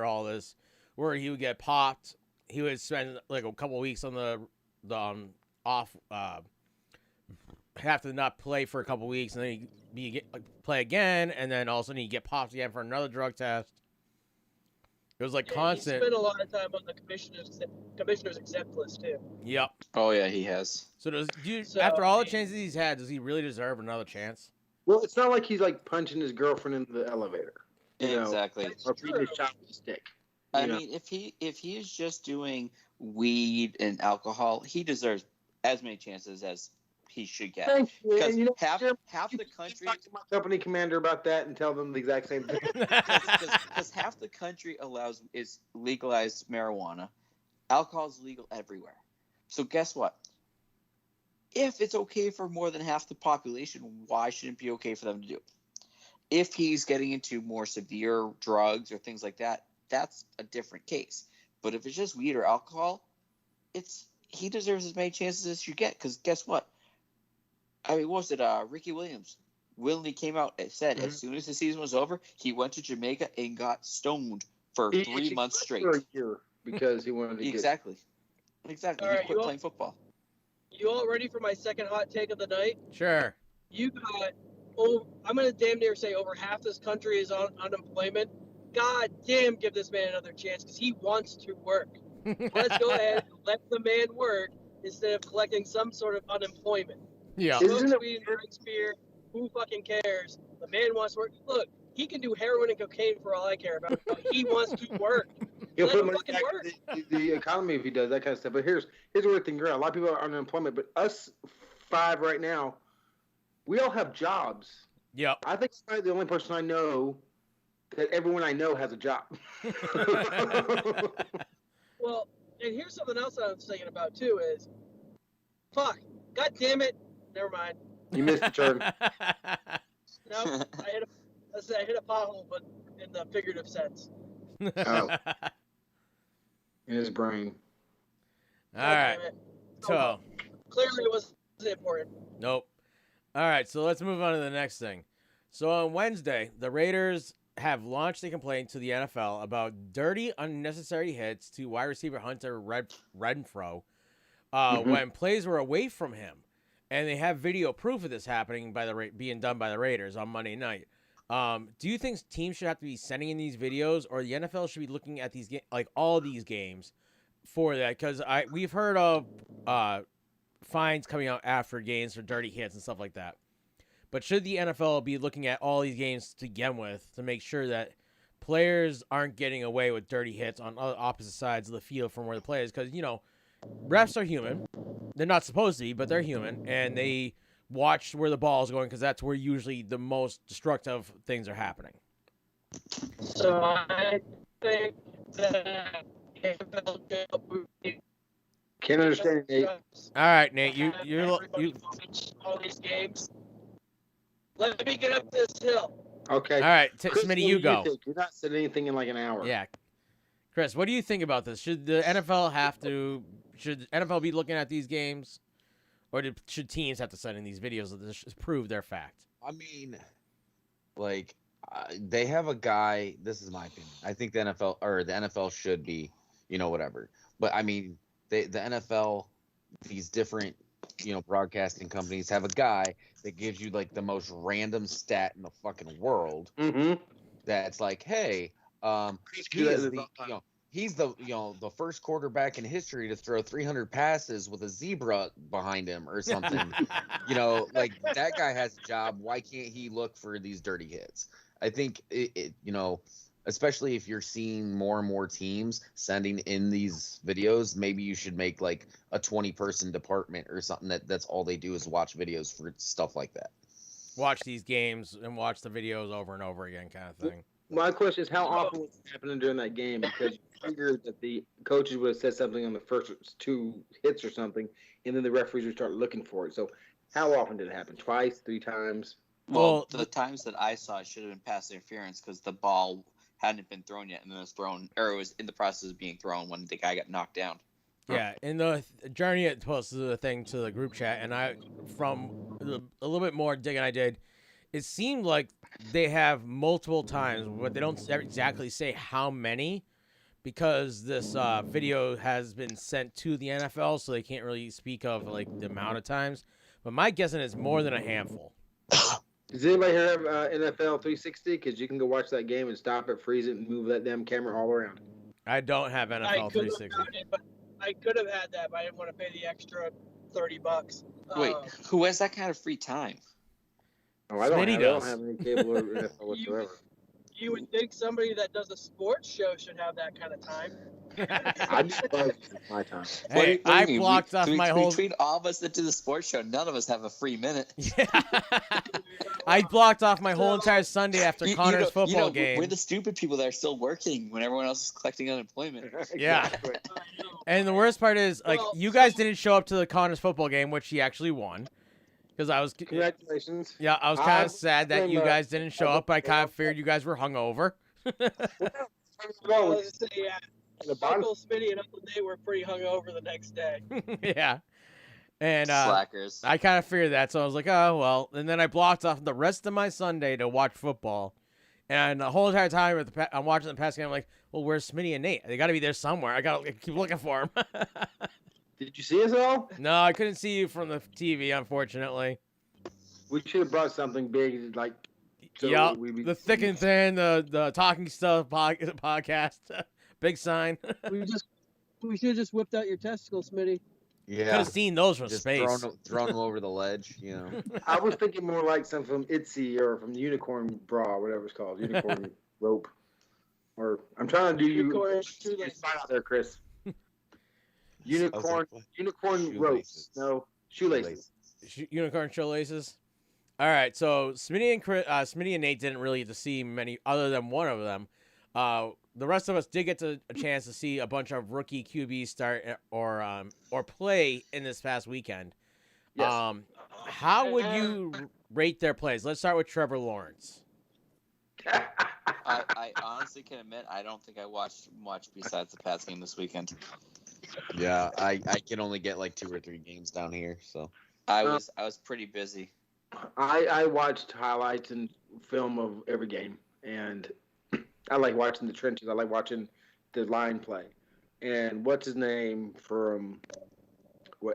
all this, where he would get popped. He would spend like a couple of weeks on the off, have to not play for a couple of weeks, and then he play again, and then all of a sudden he get popped again for another drug test. It was like constant. He spent a lot of time on the commissioner's exempt list too. Yep. Oh yeah, he has. So after all the chances he's had, does he really deserve another chance? Well, it's not like he's like punching his girlfriend in the elevator. Exactly. Or beating his child with a stick. I mean, if he is just doing weed and alcohol, he deserves as many chances as he should get. Thank you. Because And half the country. Talk to my company commander about that and tell them the exact same thing. Because half the country is legalized marijuana. Alcohol is legal everywhere. So guess what? If it's okay for more than half the population, why shouldn't it be okay for them to do it? If he's getting into more severe drugs or things like that, that's a different case. But if it's just weed or alcohol, he deserves as many chances as you get. Because guess what? I mean, what was it? Ricky Williams willingly came out and said as soon as the season was over, he went to Jamaica and got stoned for 3 months straight. For a year because he wanted to Exactly. All He right, quit playing football. You all ready for my second hot take of the night? Sure. You got, I'm going to damn near say over half this country is on unemployment. God damn, give this man another chance because he wants to work. Let's go ahead and let the man work instead of collecting some sort of unemployment. Yeah. Smoke weed and drinks beer. Who fucking cares? The man wants to work. Look, he can do heroin and cocaine for all I care about. He wants to work. He'll Let put him money fucking back work. in the economy if he does that kind of stuff. But here's the weird thing, girl. A lot of people are on unemployment, but us 5 right now, we all have jobs. Yep. I think I'm probably the only person I know that everyone I know has a job. Well, and here's something else I was thinking about too is, fuck, god damn it, never mind. You missed the turn. No, I hit a pothole, but in the figurative sense. Oh. In his brain. All right. So Clearly it wasn't important. nope. All right, so let's move on to the next thing. So on Wednesday, the Raiders have launched a complaint to the NFL about dirty, unnecessary hits to wide receiver Hunter Renfrow when plays were away from him. And they have video proof of this happening being done by the Raiders on Monday night. Do you think teams should have to be sending in these videos, or the NFL should be looking at these all these games for that? Because we've heard of fines coming out after games for dirty hits and stuff like that. But should the NFL be looking at all these games to begin with to make sure that players aren't getting away with dirty hits on opposite sides of the field from where the players? Because refs are human. They're not supposed to be, but they're human, and they watch where the ball is going because that's where usually the most destructive things are happening. So I think that Can't understand, Nate. All right, Nate, you all these games. Let me get up this hill. Okay. All right, Chris, Smitty, what you do go. think? You're not saying anything in like an hour. Yeah, Chris, what do you think about this? Should the NFL should NFL be looking at these games, or should teams have to send in these videos that prove their fact? I mean, like they have a guy. This is my opinion. I think the NFL should be, whatever. But I mean, the NFL, these different, broadcasting companies have a guy that gives you like the most random stat in the fucking world. Mm-hmm. That's like, hey, he's the first quarterback in history to throw 300 passes with a zebra behind him or something. Like that guy has a job. Why can't he look for these dirty hits? I think especially if you're seeing more and more teams sending in these videos, maybe you should make like a 20-person department or something that's all they do is watch videos for stuff like that. watch these games and watch the videos over and over again, kind of thing. My question is, how often was it happening during that game? Because you figured that the coaches would have said something on the first 2 hits or something, and then the referees would start looking for it. So how often did it happen? Twice, 3 times? Well, the times that I saw it should have been pass interference because the ball hadn't been thrown yet, and then it was thrown, or it was in the process of being thrown when the guy got knocked down. Yeah, and the Journey had posted the thing to the group chat, and from a little bit more digging I did, it seemed like they have multiple times, but they don't exactly say how many, because this video has been sent to the NFL, so they can't really speak of like the amount of times. But my guessing is more than a handful. Does anybody here have NFL 360? Because you can go watch that game and stop it, freeze it, and move that damn camera all around. I don't have NFL 360. I could have had that, but I didn't want to pay the extra $30. Wait, who has that kind of free time? Oh, I don't have any cable or NFL whatsoever. You would think somebody that does a sports show should have that kind of time. I just love my time. Hey, I blocked off my whole. Between all of us that do the sports show, none of us have a free minute. Yeah. I blocked off my whole entire Sunday after Connor's football game. We're the stupid people that are still working when everyone else is collecting unemployment. Yeah. And the worst part is, like, you guys didn't show up to the Connor's football game, which he actually won. Because I was. Congratulations. Yeah, I was kind of sad that you guys didn't show up. I kind of figured you guys were hungover. Uncle Smitty and Uncle Nate were pretty hungover the next day. Yeah. And slackers. I kind of figured that, so I was like, oh, well. And then I blocked off the rest of my Sunday to watch football. And the whole entire time I'm watching the past game, I'm like, well, where's Smitty and Nate? They got to be there somewhere. I got to keep looking for them. Did you see us all? No, I couldn't see you from the TV, unfortunately. We should have brought something big, like. So yep, the thick and thin, the talking stuff podcast, big sign. we should have just whipped out your testicles, Smitty. Yeah, could have seen those from just space. Thrown them over the ledge, you know. I was thinking more like something from ITZY or from the Unicorn Bra, whatever it's called, Unicorn Rope. Or I'm trying to do you spot out there, Chris. Unicorn ropes, no shoelaces. Unicorn shoelaces. All right, so Smitty and Nate didn't really get to see many, other than one of them. The rest of us did get a chance to see a bunch of rookie QBs start or play in this past weekend. Yes. How would you rate their plays? Let's start with Trevor Lawrence. I honestly can admit I don't think I watched much besides the Pats game this weekend. Yeah, I can only get like 2 or 3 games down here, so I was pretty busy. I watched highlights and film of every game, and I like watching the trenches. I like watching the line play. And what's his name from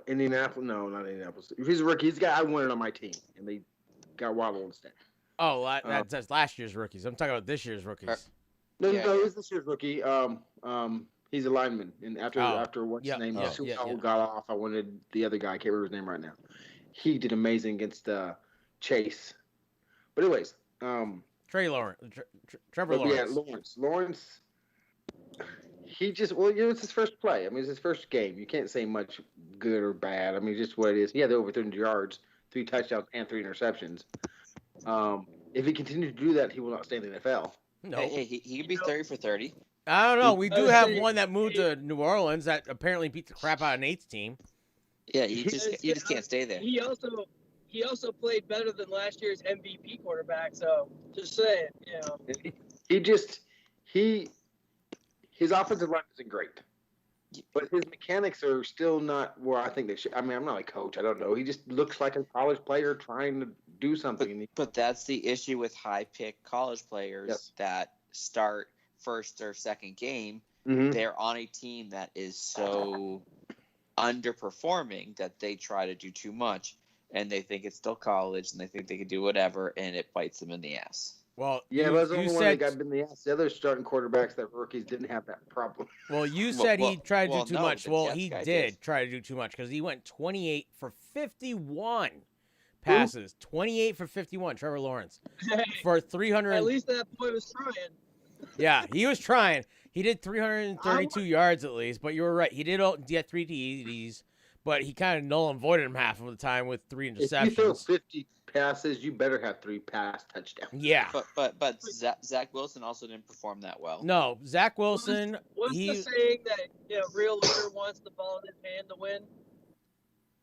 Indianapolis? No, not Indianapolis. If he's a rookie, he's the guy I wanted on my team, and they got Waddle instead. Oh, that's last year's rookies. I'm talking about this year's rookies. No, he's this year's rookie. He's a lineman, and after what's his name got off, I wanted the other guy. I can't remember his name right now. He did amazing against Chase. But anyways, Trevor Lawrence. Yeah, Lawrence. He just it's his first play. I mean, it's his first game. You can't say much good or bad. I mean, just what it is. He had over 300 yards, 3 touchdowns, and 3 interceptions. If he continues to do that, he will not stay in the NFL. No, hey, he could be 30 for 30. I don't know. We do have one that moved to New Orleans that apparently beat the crap out of Nate's team. Yeah, you just can't stay there. He also played better than last year's MVP quarterback. So just saying, you know. His offensive line isn't great, but his mechanics are still not where I think they should. I mean, I'm not a coach. I don't know. He just looks like a college player trying to do something. But that's the issue with high-pick college players that start first or second game. Mm-hmm. They're on a team that is so underperforming that they try to do too much, and they think it's still college, and they think they can do whatever, and it bites them in the ass. Well, yeah, but the only one that got in the ass. The other starting quarterbacks that rookies didn't have that problem. Well, you said he tried to do too much. Well, he did try to do too much because he went 28 for 51 passes. 28 for 51, Trevor Lawrence. For 300. At least that boy was trying. Yeah, he was trying. He did 332 yards at least, but you were right. He did get 3 TDs, but he kind of null and voided them half of the time with 3 If you throw interceptions. 50 passes, you better have 3 pass touchdowns. Yeah. But Zach Wilson also didn't perform that well. No, Zach Wilson. What's the saying that a real leader wants the ball in his hand to win?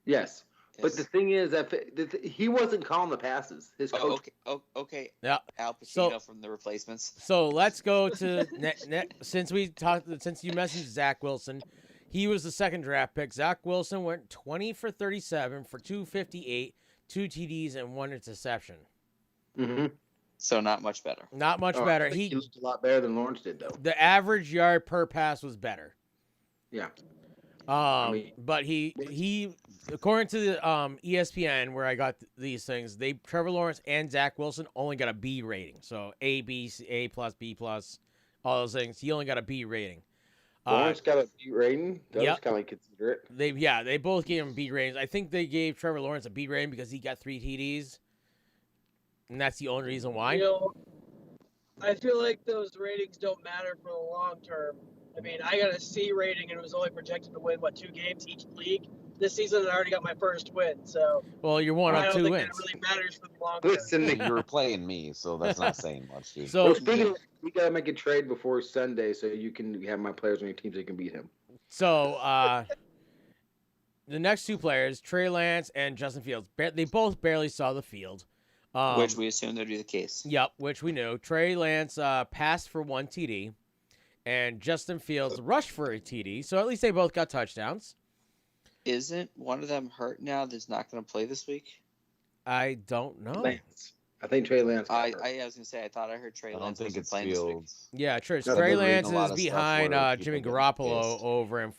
Yes. But the thing is that he wasn't calling the passes. His coach. Okay. Yeah. Al Pacino from The Replacements. So let's go to since you mentioned Zach Wilson, he was the second draft pick. Zach Wilson went 20 for 37 for 258, 2 TDs and 1 interception. Mm-hmm. So not much better. Not much better. He looked a lot better than Lawrence did, though. The average yard per pass was better. Yeah. But he according to the ESPN where I got these things, Trevor Lawrence and Zach Wilson only got a B rating. So A, B, C, A plus, B plus, all those things. He only got a B rating. Lawrence got a B rating. That was kind of considerate. They both gave him B ratings. I think they gave Trevor Lawrence a B rating because he got 3 TDs, and that's the only reason why. I feel like those ratings don't matter for the long term. I mean, I got a C rating and it was only projected to win 2 games each league. This season, I already got my first win. So you're one up 2 wins. I don't think that really matters for the long term. Listen, you were playing me, so that's not saying much, dude. So speaking of, we gotta make a trade before Sunday so you can have my players on your team so you can beat him. So the next 2 players, Trey Lance and Justin Fields, they both barely saw the field. Which we assumed would be the case. Yep, which we knew. Trey Lance passed for 1 TD, and Justin Fields rushed for a TD. So at least they both got touchdowns. Isn't one of them hurt now that's not going to play this week? I don't know. Lance. I think Trey Lance. I was going to say, I thought I heard Trey Lance wasn't playing Fields. this week. Yeah, Trey Lance is behind Jimmy Garoppolo over in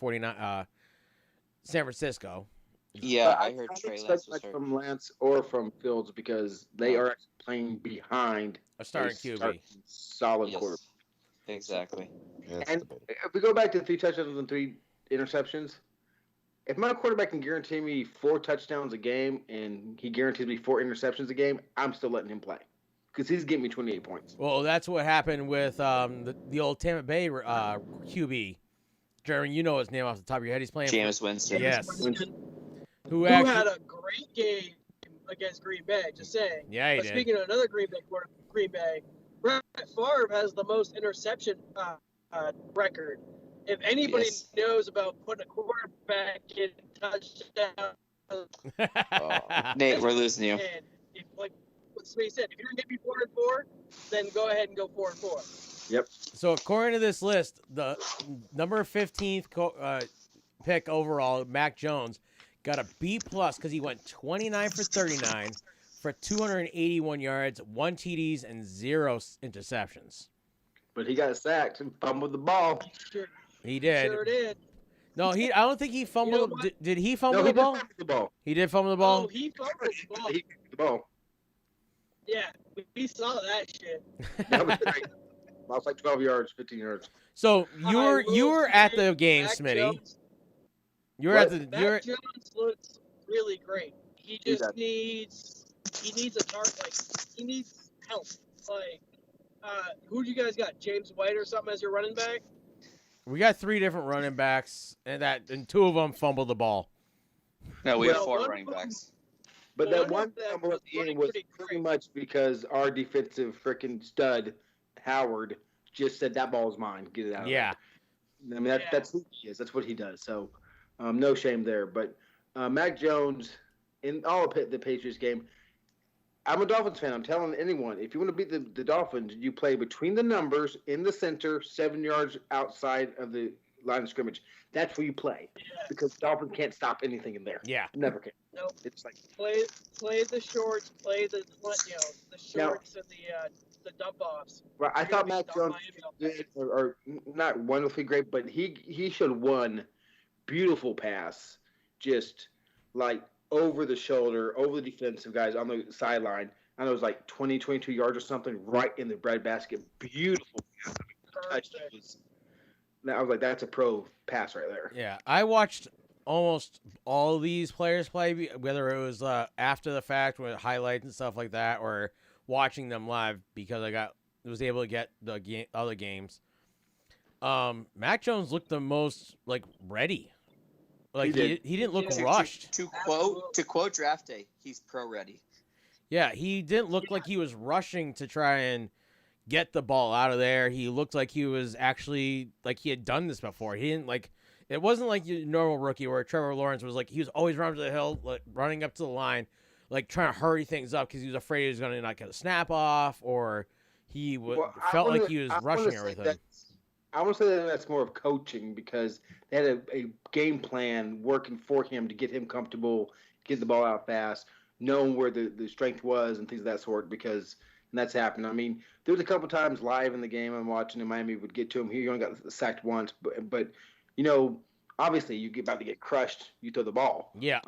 San Francisco. Yeah, I heard Trey Lance was hurt. From Lance or from Fields because they are actually playing behind a starting QB. Solid quarterback. Exactly. And if we go back to 3 touchdowns and 3 interceptions, if my quarterback can guarantee me 4 touchdowns a game and he guarantees me 4 interceptions a game, I'm still letting him play because he's getting me 28 points. Well, that's what happened with the old Tampa Bay QB. Jeremy, you know his name off the top of your head. He's playing Jameis Winston. Yes. Who had a great game against Green Bay, just saying. Yeah, he did. Speaking of another Green Bay, Brett Favre has the most interception record. If anybody knows about putting a quarterback in touchdown, Nate, we're losing you. And if, like Smee said, if you're gonna get me 4-4, then go ahead and go 4-4. Yep. So according to this list, the number 15th pick overall, Mac Jones, got a B plus because he went 29 for 39 for 281 yards, 1 TDs, and 0 interceptions. But he got sacked and fumbled the ball. He did. Sure did. No, I don't think he fumbled. You know did he fumble No, the he ball? did fumble the ball. He did fumble the ball. Oh, he fumbled the ball. He kicked the ball. Yeah, we saw that shit. That was great. Lost like 12 yards, 15 yards. So you were at the game, Mac Smitty. Jones, You were at the. Mac Jones looks really great. He just needs a target. Like he needs help. Like who do you guys got? James White or something as your running back? We got 3 different running backs, and 2 of them fumbled the ball. No, we have 4 running backs. But that one fumble at the end was pretty much because our defensive freaking stud, Howard, just said that ball's mine. Get it out of there. I mean, that's who he is. That's what he does. So, no shame there. But Mac Jones, in all of the Patriots game, I'm a Dolphins fan. I'm telling anyone, if you want to beat the Dolphins, you play between the numbers in the center, 7 yards outside of the line of scrimmage. That's where you play because Dolphins can't stop anything in there. Yeah, never can. Nope. It's like play the shorts, play the shorts and the dump offs. Right, I thought Mac Jones did, or not wonderfully great, but he showed one beautiful pass, just like over the shoulder, over the defensive guys on the sideline. And it was like 20, 22 yards or something, right in the bread basket. Beautiful touch. I was like, that's a pro pass right there. Yeah, I watched almost all these players play, whether it was after the fact with highlights and stuff like that, or watching them live because I was able to get the other games. Mac Jones looked the most like ready. Like he didn't look rushed. To quote Draft Day, he's pro ready. Yeah, he didn't look like he was rushing to try and get the ball out of there. He looked like he was actually like he had done this before. He didn't like it wasn't like your normal rookie where Trevor Lawrence was like he was always running to the hill, like running up to the line, like trying to hurry things up because he was afraid he was going to not get a snap off or he felt like he was rushing everything. I want to say that that's more of coaching because they had a game plan working for him to get him comfortable, get the ball out fast, knowing where the strength was and things of that sort because that's happened. I mean, there was a couple times live in the game I'm watching in Miami would get to him. He only got sacked once, but you know, obviously you get about to get crushed, you throw the ball. Yeah.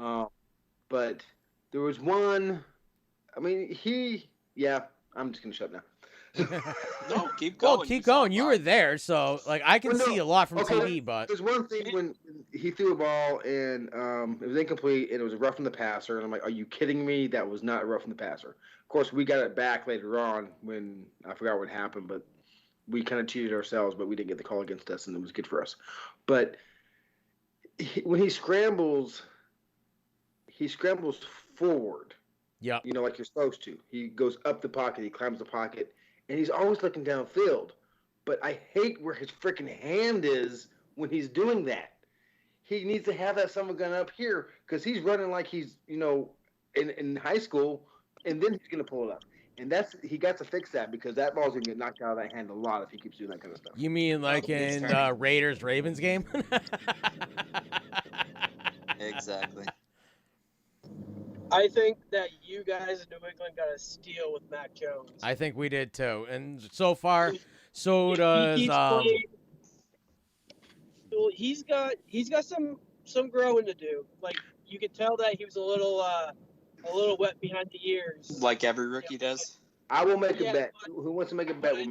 But there was one, I mean, I'm just going to shut now. No, keep going. Well, keep going. You were there, so like I can see a lot from TV. But there's one thing when he threw a ball and it was incomplete and it was a rough from the passer, and I'm like, "Are you kidding me? That was not a rough from the passer." Of course, we got it back later on when I forgot what happened, but we kind of cheated ourselves, but we didn't get the call against us, and it was good for us. But when he scrambles forward. Yeah. You know, like you're supposed to. He goes up the pocket, he climbs the pocket. And he's always looking downfield. But I hate where his freaking hand is when he's doing that. He needs to have that summer gun up here because he's running like he's, you know, in high school, and then he's going to pull it up. And he got to fix that because that ball's going to get knocked out of that hand a lot if he keeps doing that kind of stuff. You mean like in Raiders-Ravens game? Exactly. I think that you guys in New England got a steal with Mac Jones. I think we did too, and so far, so does. He's got some growing to do. Like you could tell that he was a little wet behind the ears. Like every rookie does. I will make a bet. Who wants to make a bet? I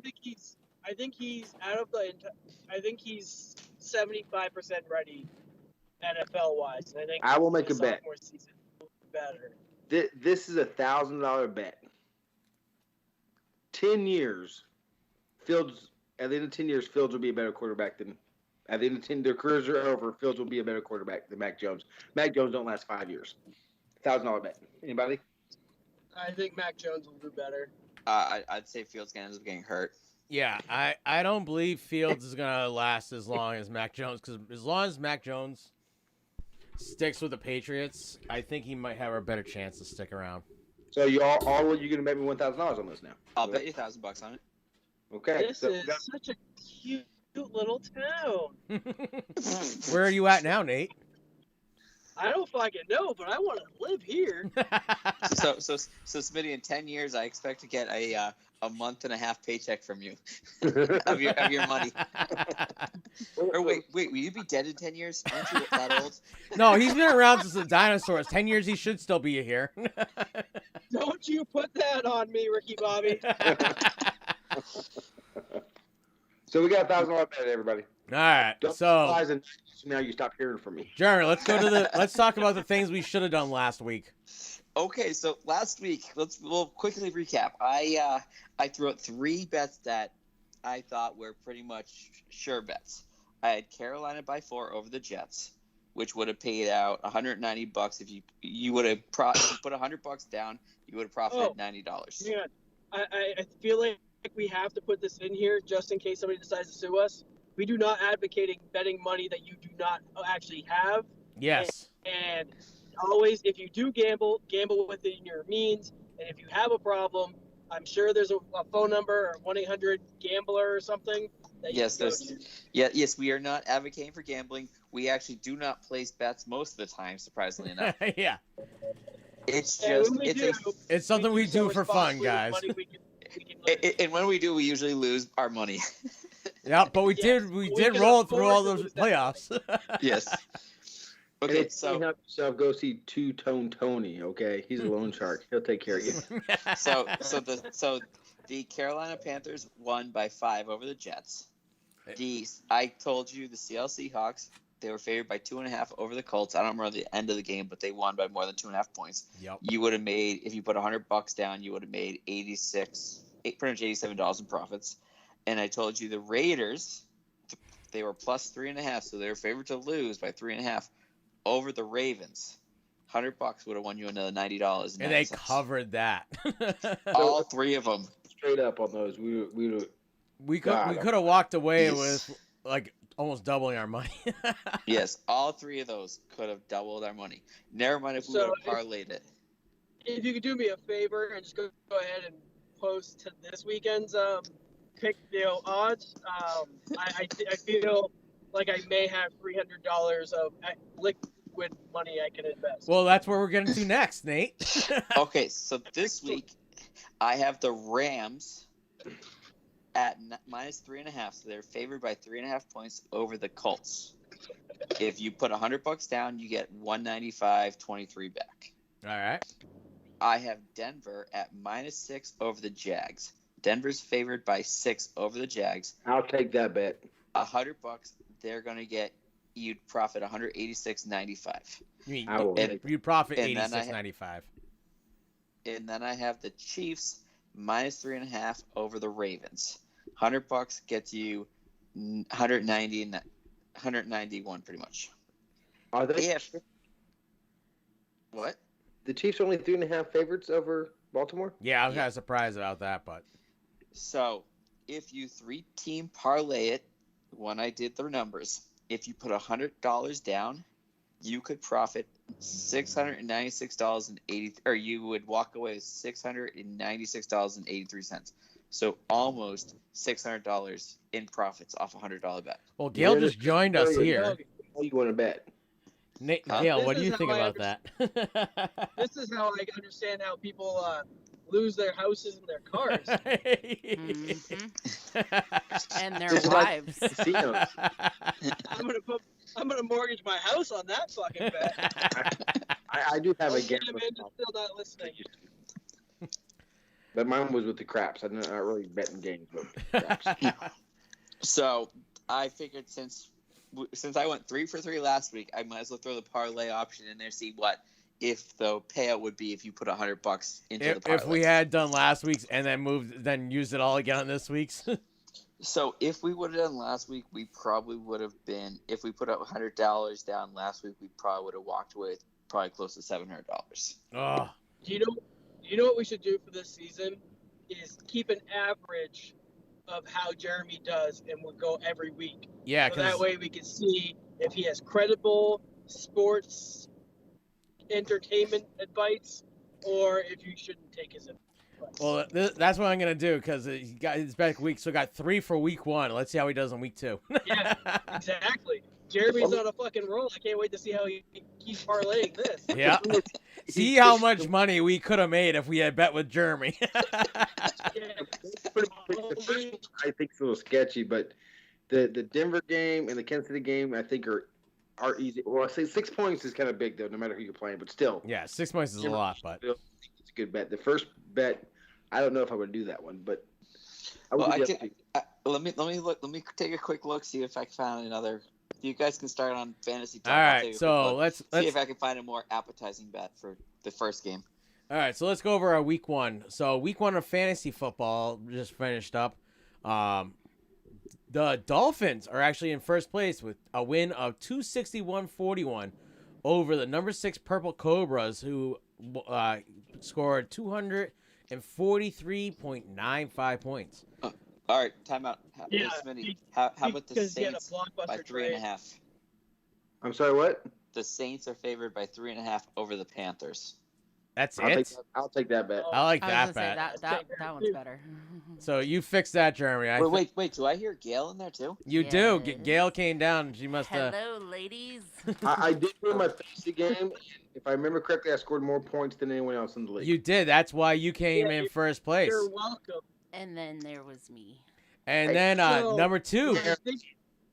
think he's out of the. I think he's 75% ready, NFL wise. And I think I will make a bet. Season better. This is $1,000 bet. 10 years, Fields. At the end of 10 years, Fields will be a better quarterback than. At the end of 10, their careers are over. Fields will be a better quarterback than Mac Jones. Mac Jones don't last 5 years. $1,000 bet. Anybody? I think Mac Jones will do better. I'd say Fields ends up getting hurt. Yeah, I don't believe Fields is gonna last as long as Mac Jones because as long as Mac Jones sticks with the Patriots, I think he might have a better chance to stick around. So you all are you gonna bet me $1,000 on this now? I'll bet you $1,000 on it. Okay. This is such a cute little town. Where are you at now, Nate? I don't fucking know, but I want to live here. So Smitty, in 10 years, I expect to get a month and a half paycheck from you of your money. Or wait, will you be dead in 10 years? Aren't you that old? No, he's been around since the dinosaurs. 10 years, he should still be here. Don't you put that on me, Ricky Bobby. So we got $1,000 bet, everybody. All right. So now you stop hearing from me. Jeremy, let's talk about the things we should have done last week. Okay, so last week, we'll quickly recap. I threw out 3 bets that I thought were pretty much sure bets. I had Carolina by 4 over the Jets, which would have paid out $190 if you would have put $100 down. You would have profited $90. Yeah, I feel like we have to put this in here just in case somebody decides to sue us. We do not advocating betting money that you do not actually have. Yes. And always, if you do gamble within your means. And if you have a problem, I'm sure there's a phone number or 1-800-GAMBLER or something. Yes, yes, we are not advocating for gambling. We actually do not place bets most of the time, surprisingly enough. Yeah. It's just it's something we do for fun, guys. And when we do, we usually lose our money. Yeah, but we did roll through all those playoffs. Yes. Okay, so help yourself go see Two-Tone Tony. Okay, he's a loan shark. He'll take care of you. So the Carolina Panthers won by 5 over the Jets. I told you the Seattle Seahawks, they were favored by 2.5 over the Colts. I don't remember the end of the game, but they won by more than 2.5 points. Yep. You would have made, if you put $100 down, you would have made $887 in profits. And I told you the Raiders, they were plus 3.5, so they were favored to lose by 3.5. over the Ravens. $100 would have won you another $90. And they covered that. All three of them. Straight up on those, we could have walked away with like almost doubling our money. Yes, all three of those could have doubled our money. Never mind if we would have parlayed it. If you could do me a favor and just go ahead and post to this weekend's pick odds, I feel like I may have $300 of liquid money I can invest. Well, that's where we're getting to next, Nate. Okay, so this week I have the Rams at -3.5, so they're favored by 3.5 points over the Colts. If you put $100 down, you get 195.23 back. All right. I have Denver at -6 over the Jags. Denver's favored by 6 over the Jags. I'll take that bet. $100, they're gonna get you'd profit 186.95. You'd profit 86.95. And then I have the Chiefs -3.5 over the Ravens. $100 gets you 190 and 191 pretty much. Are they? What? The Chiefs are only 3.5 favorites over Baltimore? Yeah, I was kind of surprised about that, but. So, if you 3-team parlay it, when I did the numbers, if you put $100 down, you could profit $696.80, or you would walk away with $696.83. So almost $600 in profits off a $100 bet. Well, Gail just joined us here. What do you want to bet? Gail, what do you think about that? This is how I understand how people lose their houses and their cars. And their wives. I'm gonna mortgage my house on that fucking bet. I do have a gambling. Still not listening. But mine was with the craps. I'm not really betting games with craps. So I figured since I went 3 for 3 last week, I might as well throw the parlay option in there. See what if the payout would be if you put $100 into the parlay. If we had done last week's and then used it all again on this week's. So if we would have done last week, we probably would have been. If we put up $100 down last week, we probably would have walked away with probably close to $700. Oh. Do you know what we should do for this season? Is keep an average of how Jeremy does, and we'll go every week. Yeah, so that way we can see if he has credible sports entertainment advice, or if you shouldn't take his advice. Well, that's what I'm gonna do because he got his back week, so got 3 for week 1. Let's see how he does on week 2. Yeah, exactly. Jeremy's on a fucking roll. I can't wait to see how he keeps parlaying this. Yeah. See how much money we could have made if we had bet with Jeremy. The first one I think is a little sketchy, but the Denver game and the Kansas City game I think are easy. Well, I say 6 points is kind of big though, no matter who you're playing, but still. Yeah, 6 points is a lot, but it's a good bet. The first bet, I don't know if I would do that one, but let me take a quick look, see if I can find another. You guys can start on fantasy talk. All right, so let's see if I can find a more appetizing bet for the first game. All right, so let's go over our week 1. So week 1 of fantasy football just finished up. The Dolphins are actually in first place with a win of 261-41 over the number 6 Purple Cobras, who scored 243.95 points. All right, timeout. Yeah, how about the Saints by 3.5? I'm sorry, what? The Saints are favored by 3.5 over the Panthers. That's I'll take that bet. I like I that was bet. gonna say that one's better. So you fixed that, Jeremy. Wait. Do I hear Gail in there too? You do. Gail came down. She must have. Hello, ladies. I did win my fantasy game. If I remember correctly, I scored more points than anyone else in the league. You did. That's why you came in first place. You're welcome. And then there was me. And then number 2.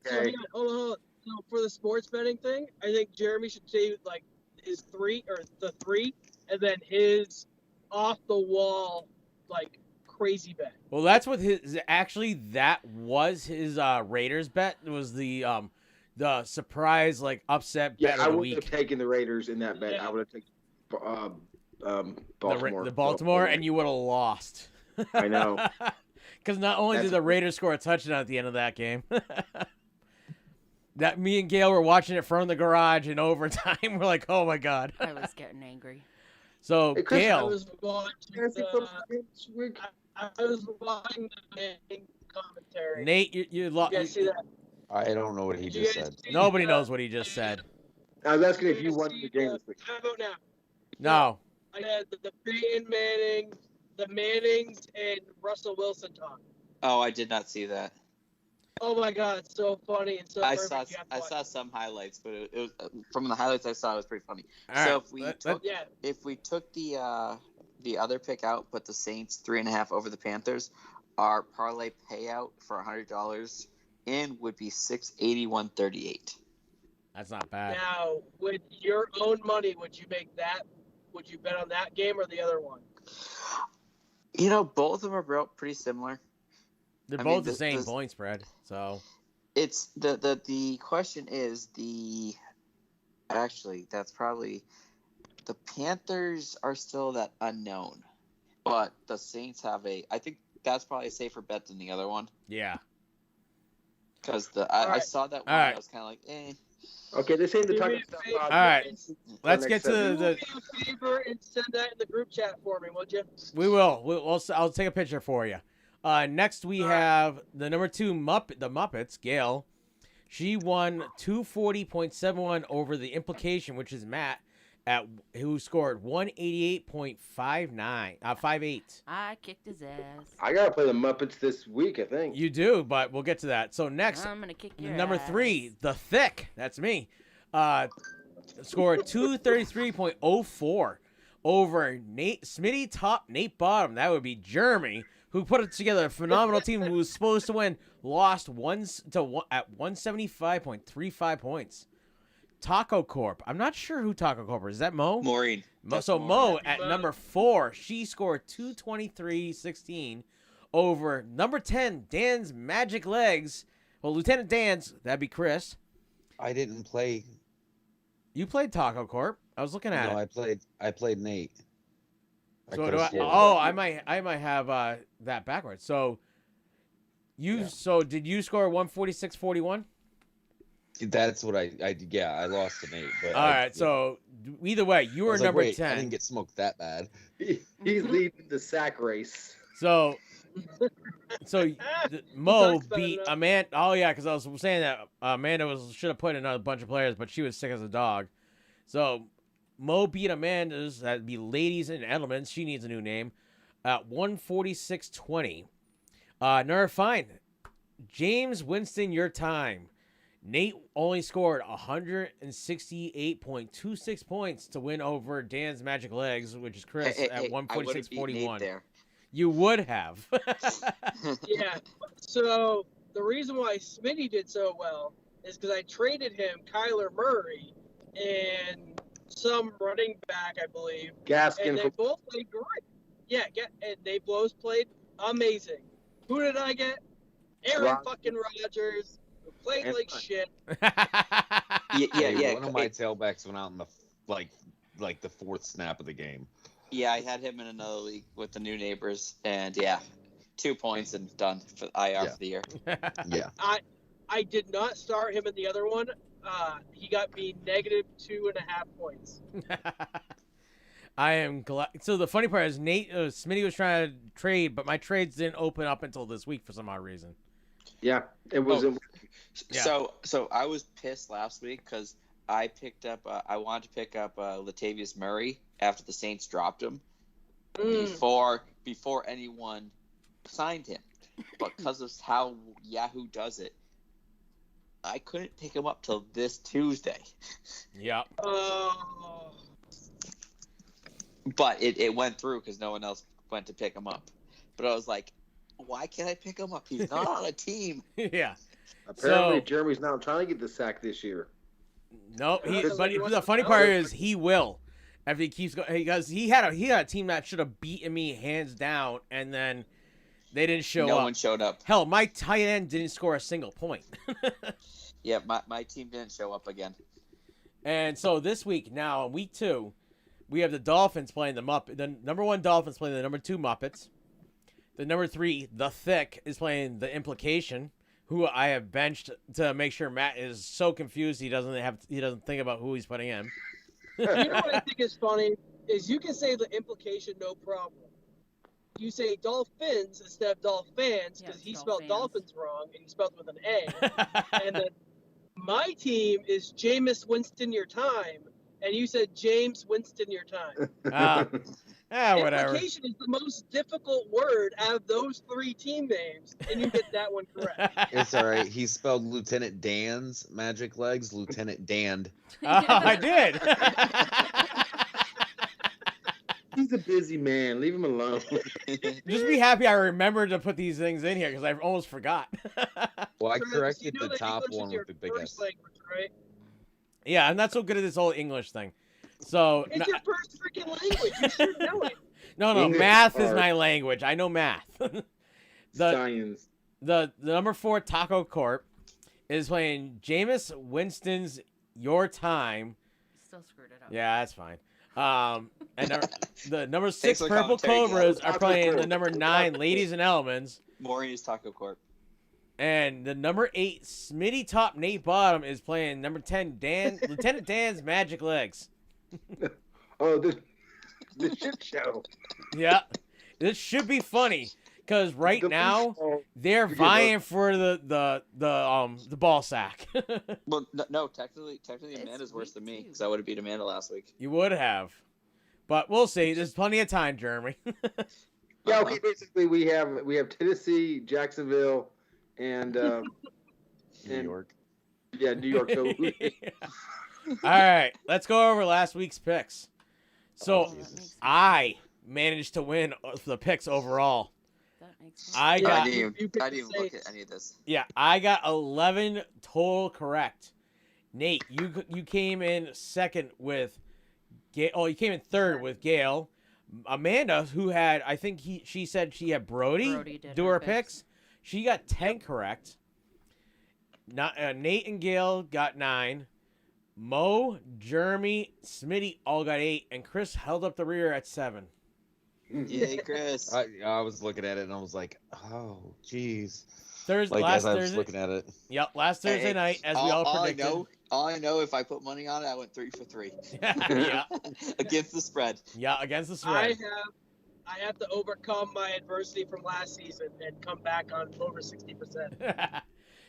Okay. Hold on. So for the sports betting thing, I think Jeremy should say like his 3 or the 3, and then his off the wall like crazy bet. Well, that's what his that was his Raiders bet. It was the surprise like upset bet of the week. I would have taken the Raiders in that bet. Yeah. I would have taken Baltimore. The Baltimore, and you would have lost. I know. Because not only did the Raiders score a touchdown at the end of that game, That me and Gail were watching it from the garage in overtime. We're like, oh my god. I was getting angry. So Hey, Chris, I Gail, was watching This week. I was watching the main commentary. Nate, you You guys see that? I don't know what he Did you just guys said. see nobody the- knows what he just said. I was asking if did you guys won see the game this week. How about now? No. I had the Peyton Manning, the Mannings, and Russell Wilson talk. Oh, I did not see that. Oh my God, so funny and so I perfect. saw You have to I watch saw it. some highlights, but it was from the highlights I saw. It was pretty funny. All so right, if we let- took, Yeah, if we took the other pick out, put the Saints 3.5 over the Panthers, our parlay payout for $100 in would be 681.38. That's not bad. now with your own money, would you make that? Would you bet on that game or the other one? You know, both of them are pretty similar. They're I both mean, the same the- point spread. So It's the question is actually that's probably the Panthers are still that unknown, but the Saints have I think that's probably a safer bet than the other one yeah. because I right. saw that one. All right. I was kind of like, eh. Okay, this ain't the Do time me to a stop. favor All right. and- Let's next get to segment. Do me the. a favor and send that in the group chat for me, would you? We will. I'll take a picture for you. Next we All right. have the number 2 the Muppets, Gail. She won 240.71 over the implication, which is Matt, who scored 188.58. I kicked his ass. I gotta play the Muppets this week, I think. You do, but we'll get to that. So next, I'm gonna kick your number ass. 3, the Thick. That's me. Scored 233.04 over Smitty top, Nate bottom. That would be Jeremy, who put it together a phenomenal team who was supposed to win, lost at 175.35 points. Taco Corp. I'm not sure who Taco Corp is. Is that Mo? Maureen. So Mo at number 4, she scored 223.16 over number 10, Dan's Magic Legs. Well, Lieutenant Dan's, that'd be Chris. I didn't play. You played Taco Corp. I was looking at No, it. I played Nate. So could've do I, sworn. oh, I might have that backwards. So did you score 146.41? That's what I yeah, I lost to Nate. But All right. So either way, you I were was like, number wait, 10. I didn't get smoked that bad. He's leading the sack race. So Mo talks about beat it, Amanda. Oh yeah, because I was saying that Amanda should have put in a bunch of players, but she was sick as a dog. So Mo beat Amanda's. That'd be Ladies and Elements. She needs a new name. At 146.20. Another fine. James Winston, your time. Nate only scored 168.26 points to win over Dan's Magic Legs, which is Chris, at 146.41. There. You would have. Yeah. So the reason why Smitty did so well is because I traded him Kyler Murray and some running back, I believe. Gaskin. And they both played great. Yeah, and they both played amazing. Who did I get? Aaron fucking Rodgers, who played And like fun. shit. Yeah. One of my tailbacks went out in the like the 4th snap of the game. Yeah, I had him in another league with the new neighbors, and yeah, 2 points and done for IR for the year. Yeah. I did not start him in the other one. He got me negative 2.5 points. I am glad. So the funny part is Smitty was trying to trade, but my trades didn't open up until this week for some odd reason. Yeah, it was. Yeah. So I was pissed last week because I picked up. I wanted to pick up Latavius Murray after the Saints dropped him before anyone signed him, but because of how Yahoo does it, I couldn't pick him up till this Tuesday. Yep. But it went through because no one else went to pick him up. But I was like, why can't I pick him up? He's not on a team. Yeah. Apparently, So- Jeremy's not trying to get the sack this year. No, but the funny part is he will. If he keeps going, because he had a team that should have beaten me hands down, and then they didn't show up. No one showed up. Hell, my tight end didn't score a single point. Yeah, my team didn't show up again. And so this week, now in week 2, we have the Dolphins playing the Muppet. The number 1 Dolphins playing the number 2 Muppets. The number 3, the Thick, is playing the Implication, who I have benched to make sure Matt is so confused he doesn't think about who he's putting in. You know what I think is funny is you can say the implication no problem. You say Dolphins instead of Dolphins because he spelled Dolphins wrong and he spelled with an A. And then my team is Jameis Winston your time, and you said James Winston your time. Whatever. Implication is the most difficult word out of those 3 team names, and you get that one correct. It's all right. He spelled Lieutenant Dan's magic legs, Lieutenant Dan. I did. He's a busy man. Leave him alone. Just be happy I remembered to put these things in here because I almost forgot. Well, I Travis, corrected you know the that top English one is your with the big first S. language, right? Yeah, I'm not so good at this whole English thing. So It's your first freaking language. You should know it. no, English math is art. my language. I know math. Science. The number 4 Taco Corp is playing Jameis Winston's Your Time. Still screwed it up. Yeah, that's fine. And the number 6 for the Purple commentary, Cobras Taco are playing the Corp. number 9 Ladies and Elements. Maureen's Taco Corp. And the number 8 Smitty Top Nate Bottom is playing number 10 Lieutenant Dan's Magic Legs. Oh, the shit show. Yeah, this should be funny because right now they're Forget vying for the ball sack. Well, no, technically Amanda's worse than me because I would have beat Amanda last week. You would have, but we'll see. There's plenty of time, Jeremy. Yeah, okay. Basically, we have Tennessee, Jacksonville, and New York. Yeah, New York. So All right, let's go over last week's picks. So I managed to win the picks overall. I didn't even look at any of this. Yeah, I got 11 total correct. Nate, you came in second with Gail. Oh, you came in third with Gail. Amanda, who had, I think she said she had Brody do her picks. She got 10 correct. Nate and Gail got 9. Mo, Jeremy, Smitty all got 8, and Chris held up the rear at 7. Yay, Chris. I was looking at it and I was like, oh, jeez. Last I was Thursday, looking at it. Yep, last Thursday night, as we all predicted. All I know, if I put money on it, I went 3 for 3. Yeah. Against the spread. Yeah, against the spread. I have to overcome my adversity from last season and come back on over 60%.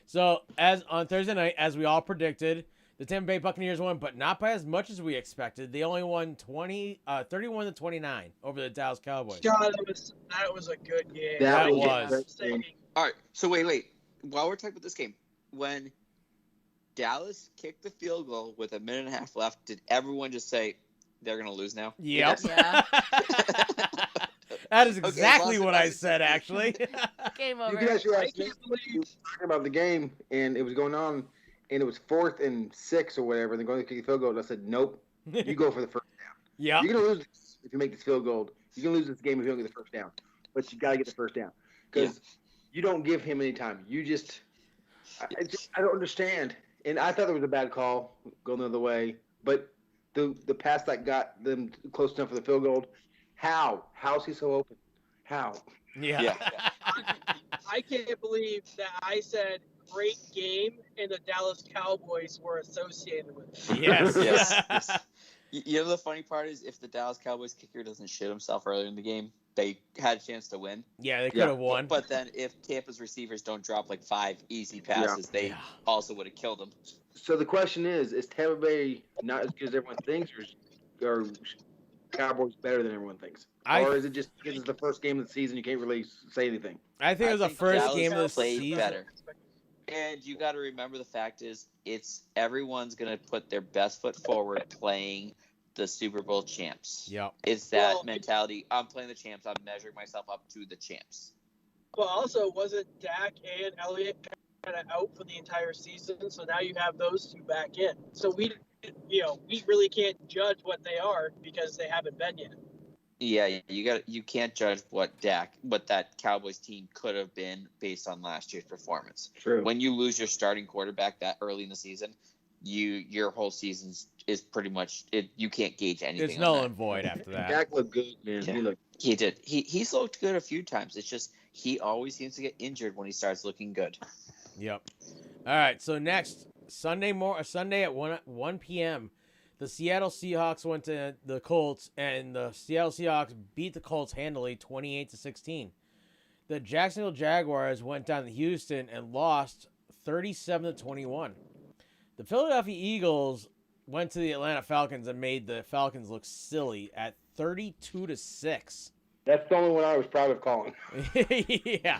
So, as on Thursday night, as we all predicted, the Tampa Bay Buccaneers won, but not by as much as we expected. They only won 31-29 over the Dallas Cowboys. God, that was a good game. That was. All right, so wait. While we're talking about this game, when Dallas kicked the field goal with a minute and a half left, did everyone just say, they're going to lose now? Yep. Yeah. That is exactly what I said, actually. Game you over. can actually ask me talking about the game, and it was going on, and it was 4th and 6 or whatever, and they're going to kick the field goal, and I said, nope, you go for the first down. Yeah. You're going to lose this if you make this field goal. You're going to lose this game if you don't get the first down. But you got to get the first down. Because you don't give him any time. You just I don't understand. And I thought it was a bad call going the other way. But the pass that got them close enough for the field goal, how is he so open? How? Yeah. I can't believe that I said great game and the Dallas Cowboys were associated with it. Yes. You know the funny part is if the Dallas Cowboys kicker doesn't shit himself earlier in the game, they had a chance to win. Yeah, they could have won. But then if Tampa's receivers don't drop like 5 easy passes, they also would have killed them. So the question is Tampa Bay not as good as everyone thinks, or Cowboys better than everyone thinks? Or is it just because it's the first game of the season, you can't really say anything? I think it was the first Dallas game of the played season. better. And you got to remember the fact is, everyone's going to put their best foot forward playing the Super Bowl champs. Yep. It's that mentality. I'm playing the champs. I'm measuring myself up to the champs. Well, also, wasn't Dak and Elliott kind of out for the entire season? So now you have those two back in. So we really can't judge what they are because they haven't been yet. Yeah, you can't judge what that Cowboys team could have been based on last year's performance. True. When you lose your starting quarterback that early in the season, your whole season is pretty much it. You can't gauge anything. It's null and void after that. Dak looked good, man. Yeah. He did. He's looked good a few times. It's just he always seems to get injured when he starts looking good. Yep. All right. So next Sunday at 1 p.m. the Seattle Seahawks went to the Colts, and the Seattle Seahawks beat the Colts handily, 28-16. The Jacksonville Jaguars went down to Houston and lost 37-21. The Philadelphia Eagles went to the Atlanta Falcons and made the Falcons look silly at 32-6. That's the only one I was proud of calling. Yeah.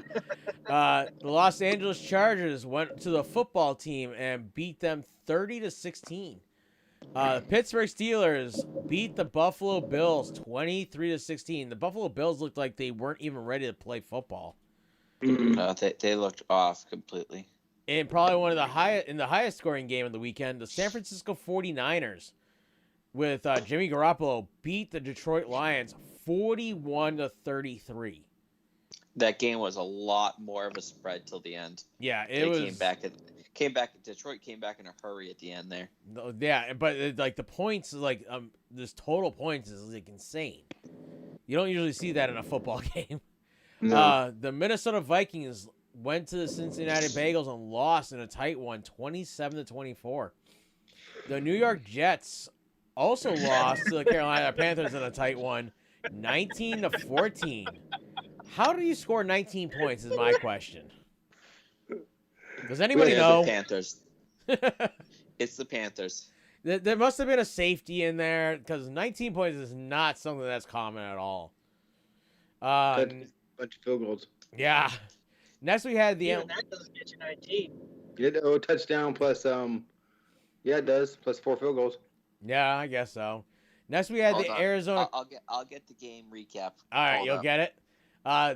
The Los Angeles Chargers went to the football team and beat them 30-16. The Pittsburgh Steelers beat the Buffalo Bills 23-16. The Buffalo Bills looked like they weren't even ready to play football. No, they looked off completely. And probably one of the highest scoring game of the weekend, the San Francisco 49ers with Jimmy Garoppolo beat the Detroit Lions 41-33. That game was a lot more of a spread till the end. Yeah, Detroit came back in a hurry at the end there. Yeah, but like the points, like this total points is like insane. You don't usually see that in a football game. No. The Minnesota Vikings went to the Cincinnati Bengals and lost in a tight one, 27-24. The New York Jets also lost to the Carolina Panthers in a tight one, 19-14. How do you score 19 points is my question. Does anybody know? The Panthers. It's the Panthers. There must have been a safety in there because 19 points is not something that's common at all. Bunch of field goals. Yeah. Next we had the Even that doesn't get you 19. A touchdown plus yeah, it does, plus 4 field goals. Yeah, I guess so. Next we had Hold the on. Arizona. I'll get the game recap. All right, Hold you'll up. get it.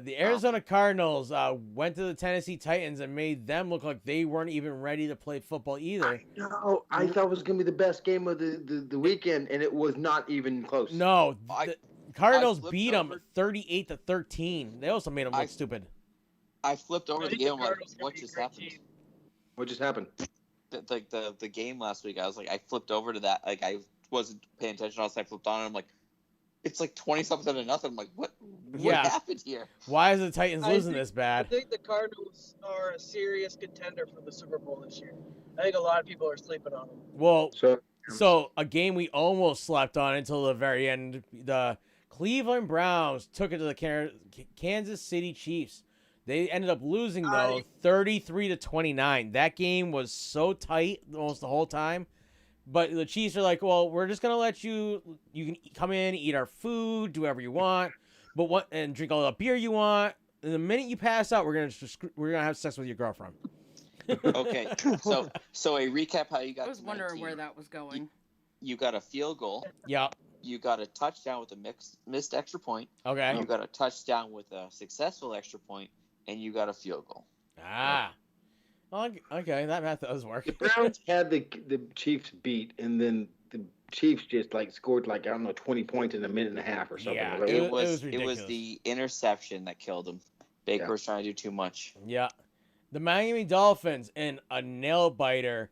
The Arizona Cardinals went to the Tennessee Titans and made them look like they weren't even ready to play football either. No, I thought it was going to be the best game of the weekend, and it was not even close. No, the Cardinals flipped beat them over. 38-13. They also made them look stupid. I flipped over I the think game. the I'm like, Cardinals are gonna what be a just great happened? team. What just happened? The game last week. I was like, I flipped over to that. Like I wasn't paying attention. Also, I flipped on, and I'm like, it's like 20-something to nothing. I'm like, what Yeah. happened here? Why is the Titans losing this I bad? think the Cardinals are a serious contender for the Super Bowl this year. I think a lot of people are sleeping on them. Well, So so a game we almost slept on until the very end. The Cleveland Browns took it to the Kansas City Chiefs. They ended up losing though, 33-29. That game was so tight almost the whole time. But the Chiefs are like, well, we're just gonna let you can come in, eat our food, do whatever you want, and drink all the beer you want. And the minute you pass out, we're gonna have sex with your girlfriend. Okay, so a recap how you got. I was to wondering 19. where that was going. You got a field goal. Yeah. You got a touchdown with a missed extra point. Okay. You got a touchdown with a successful extra point, and you got a field goal. Ah. Okay, that math does work. the Browns had the Chiefs beat, and then the Chiefs just scored 20 points in a minute and a half or something. Yeah, It was ridiculous. the interception that killed him. Baker was trying to do too much. Yeah. The Miami Dolphins in a nail biter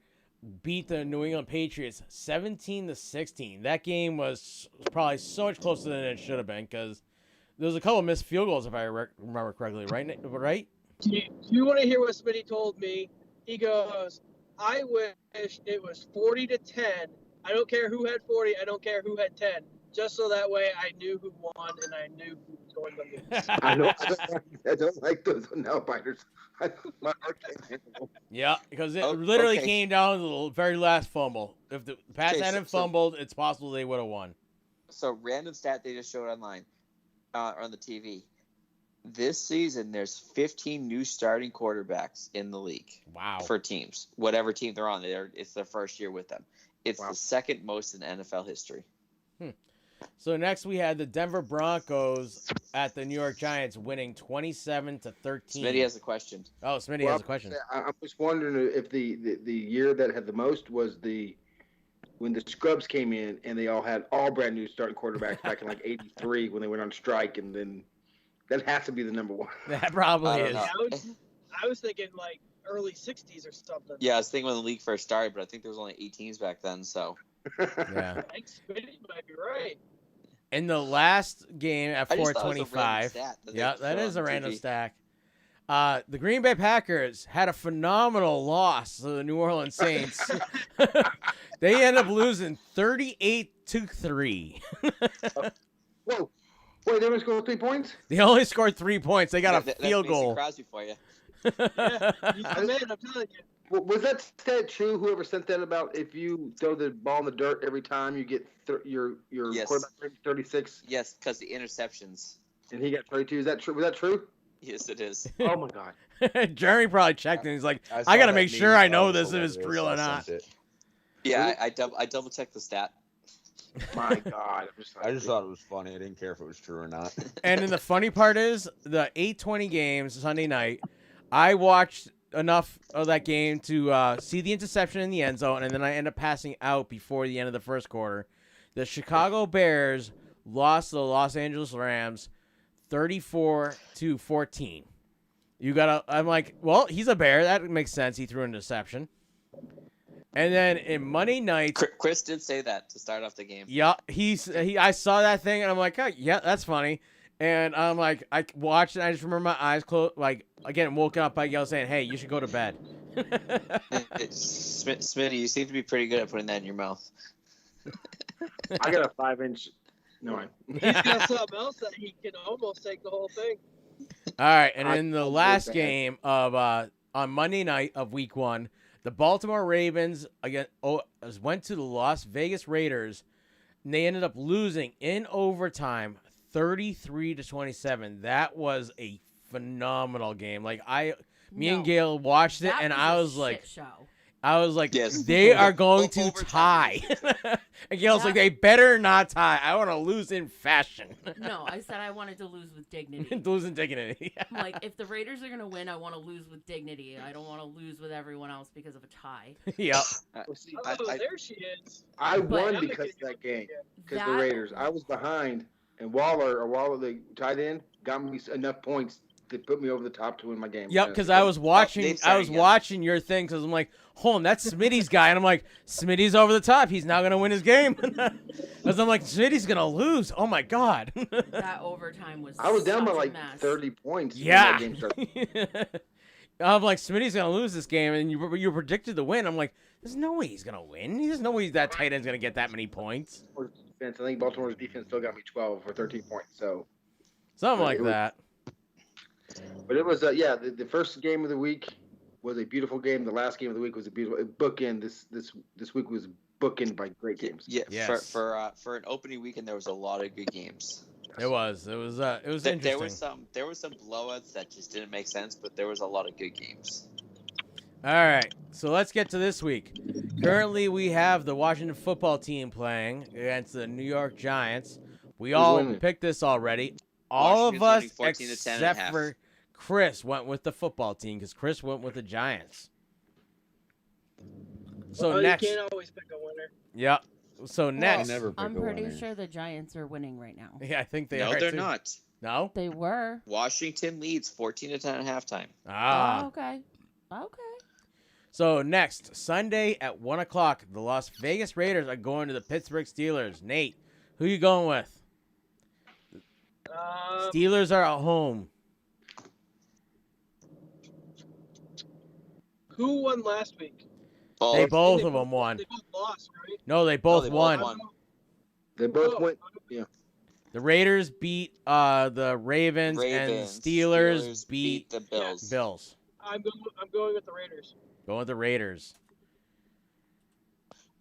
beat the New England Patriots 17-16. That game was probably so much closer than it should have been because there was a couple of missed field goals if I remember correctly, right? Right? Do you want to hear what Smitty told me? He goes, I wish it was 40-10. I don't care who had 40. I don't care who had 10. Just so that way I knew who won and I knew who was going to lose. I don't like those nail biters. My heart can't handle them. Yeah, because it Oh, literally okay. came down to the very last fumble. If the Pats Okay, hadn't so- fumbled, it's possible they would have won. So random stat they just showed online on the TV. This season, there's 15 new starting quarterbacks in the league. Wow. For teams, whatever team they're on, it's their first year with them. It's the second most in NFL history. So next we had the Denver Broncos at the New York Giants winning 27-13. Smitty has a question. Oh, Smitty has a question. I'm just wondering if the year that had the most was when the scrubs came in and they all had brand new starting quarterbacks back in '83 when they went on strike, and then that has to be the number one. That probably I don't is. know. I was thinking early 60s or something. Yeah, I was thinking when the league first started, but I think there was only 8 teams back then. So Yeah. I think Smitty might be right. In the last game at I just thought it was a random 425. stat that they Yeah, showed that is on a random TV. stack. The Green Bay Packers had a phenomenal loss to the New Orleans Saints. They ended up losing 38-3. Whoa. Wait, they only scored 3 points? They only scored 3 points. They got a field Mason goal. Crosby for you. Yeah, he's the man, I'm telling you. Was that stat true? Whoever sent that about if you throw the ball in the dirt every time, you get your Yes. quarterback 36, Yes, because the interceptions. and he got 32. Is that true? Was that true? Yes, it is. Oh my God. Jeremy probably checked and he's like, saw I got to that make meme. sure I It know was this if it's hilarious. real or I not. sent it. Yeah, I double checked the stat. My God. I just thought it was funny. I didn't care if it was true or not. And then the funny part is the 8:20 games Sunday night. I watched enough of that game to see the interception in the end zone, and then I end up passing out before the end of the first quarter. The Chicago Bears lost to the Los Angeles Rams 34-14. I'm like, well, he's a Bear. That makes sense. He threw an interception. And then in Monday night, Chris did say that to start off the game. yeah, I saw that thing and I'm like, oh, yeah, that's funny. And I'm like, I watched it. And I just remember my eyes closed. Like again, woken up by Yell saying, "Hey, you should go to bed." Smitty, you seem to be pretty good at putting that in your mouth. I got a 5-inch. No, He's got something else that he can almost take the whole thing. All right, and I in the felt last bad. game of on Monday night of Week 1, the Baltimore Ravens went to the Las Vegas Raiders, and they ended up losing in overtime, 33-27. That was a phenomenal game. Like me and Gail watched it, and I was like, Yes. they are going to Overtime. tie. And Gail's like, they better not tie. I want to lose in fashion. No, I said I wanted to lose with dignity. Losing dignity. I'm like, if the Raiders are going to win, I want to lose with dignity. I don't want to lose with everyone else because of a tie. Yep. There she is. I won But- because of that game. Because the That- Raiders. I was behind, and Waller, the tight end, got me enough points to put me over the top to win my game. Yep, because I was watching. Nate's I was starting, yeah. watching your thing because I'm like, hold on, that's Smitty's guy, and I'm like, Smitty's over the top. He's now gonna win his game. Because I'm like, Smitty's gonna lose. Oh my god. That overtime was I was down by such a like mess. 30 points. Yeah. When that game started. I'm like, Smitty's gonna lose this game, and you predicted the win. I'm like, there's no way he's gonna win. There's no way that tight end's gonna get that many points. Defense. I think Baltimore's defense still got me 12 or 13 points. So, Something like it was- that. but it was the first game of the week was a beautiful game. The last game of the week was a beautiful bookend. This week was bookend by great games. Yeah, Yes. for an opening weekend, there was a lot of good games. It was interesting. There was some blowouts that just didn't make sense, but there was a lot of good games. All right, so let's get to this week. Currently, we have the Washington football team playing against the New York Giants. We all winning? picked this already. All of us, Washington's winning 14 to 10 and a except half. for Chris, went with the football team because Chris went with the Giants. So Well, next, you can't always pick a winner. yeah. So next, never pick I'm a pretty winner. sure the Giants are winning right now. yeah, I think they No, are. they're too. not. No. They were. Washington leads 14 to 10 at halftime. Ah. Oh, okay. Okay. So next Sunday at 1:00, the Las Vegas Raiders are going to the Pittsburgh Steelers. Nate, who you going with? Steelers are at home. Who won last week? They both of them won. They both lost, right? No, they both won. They both went. Yeah. The Raiders beat the Ravens, and the Steelers beat the Bills. Bills. I'm going with the Raiders. Going with the Raiders.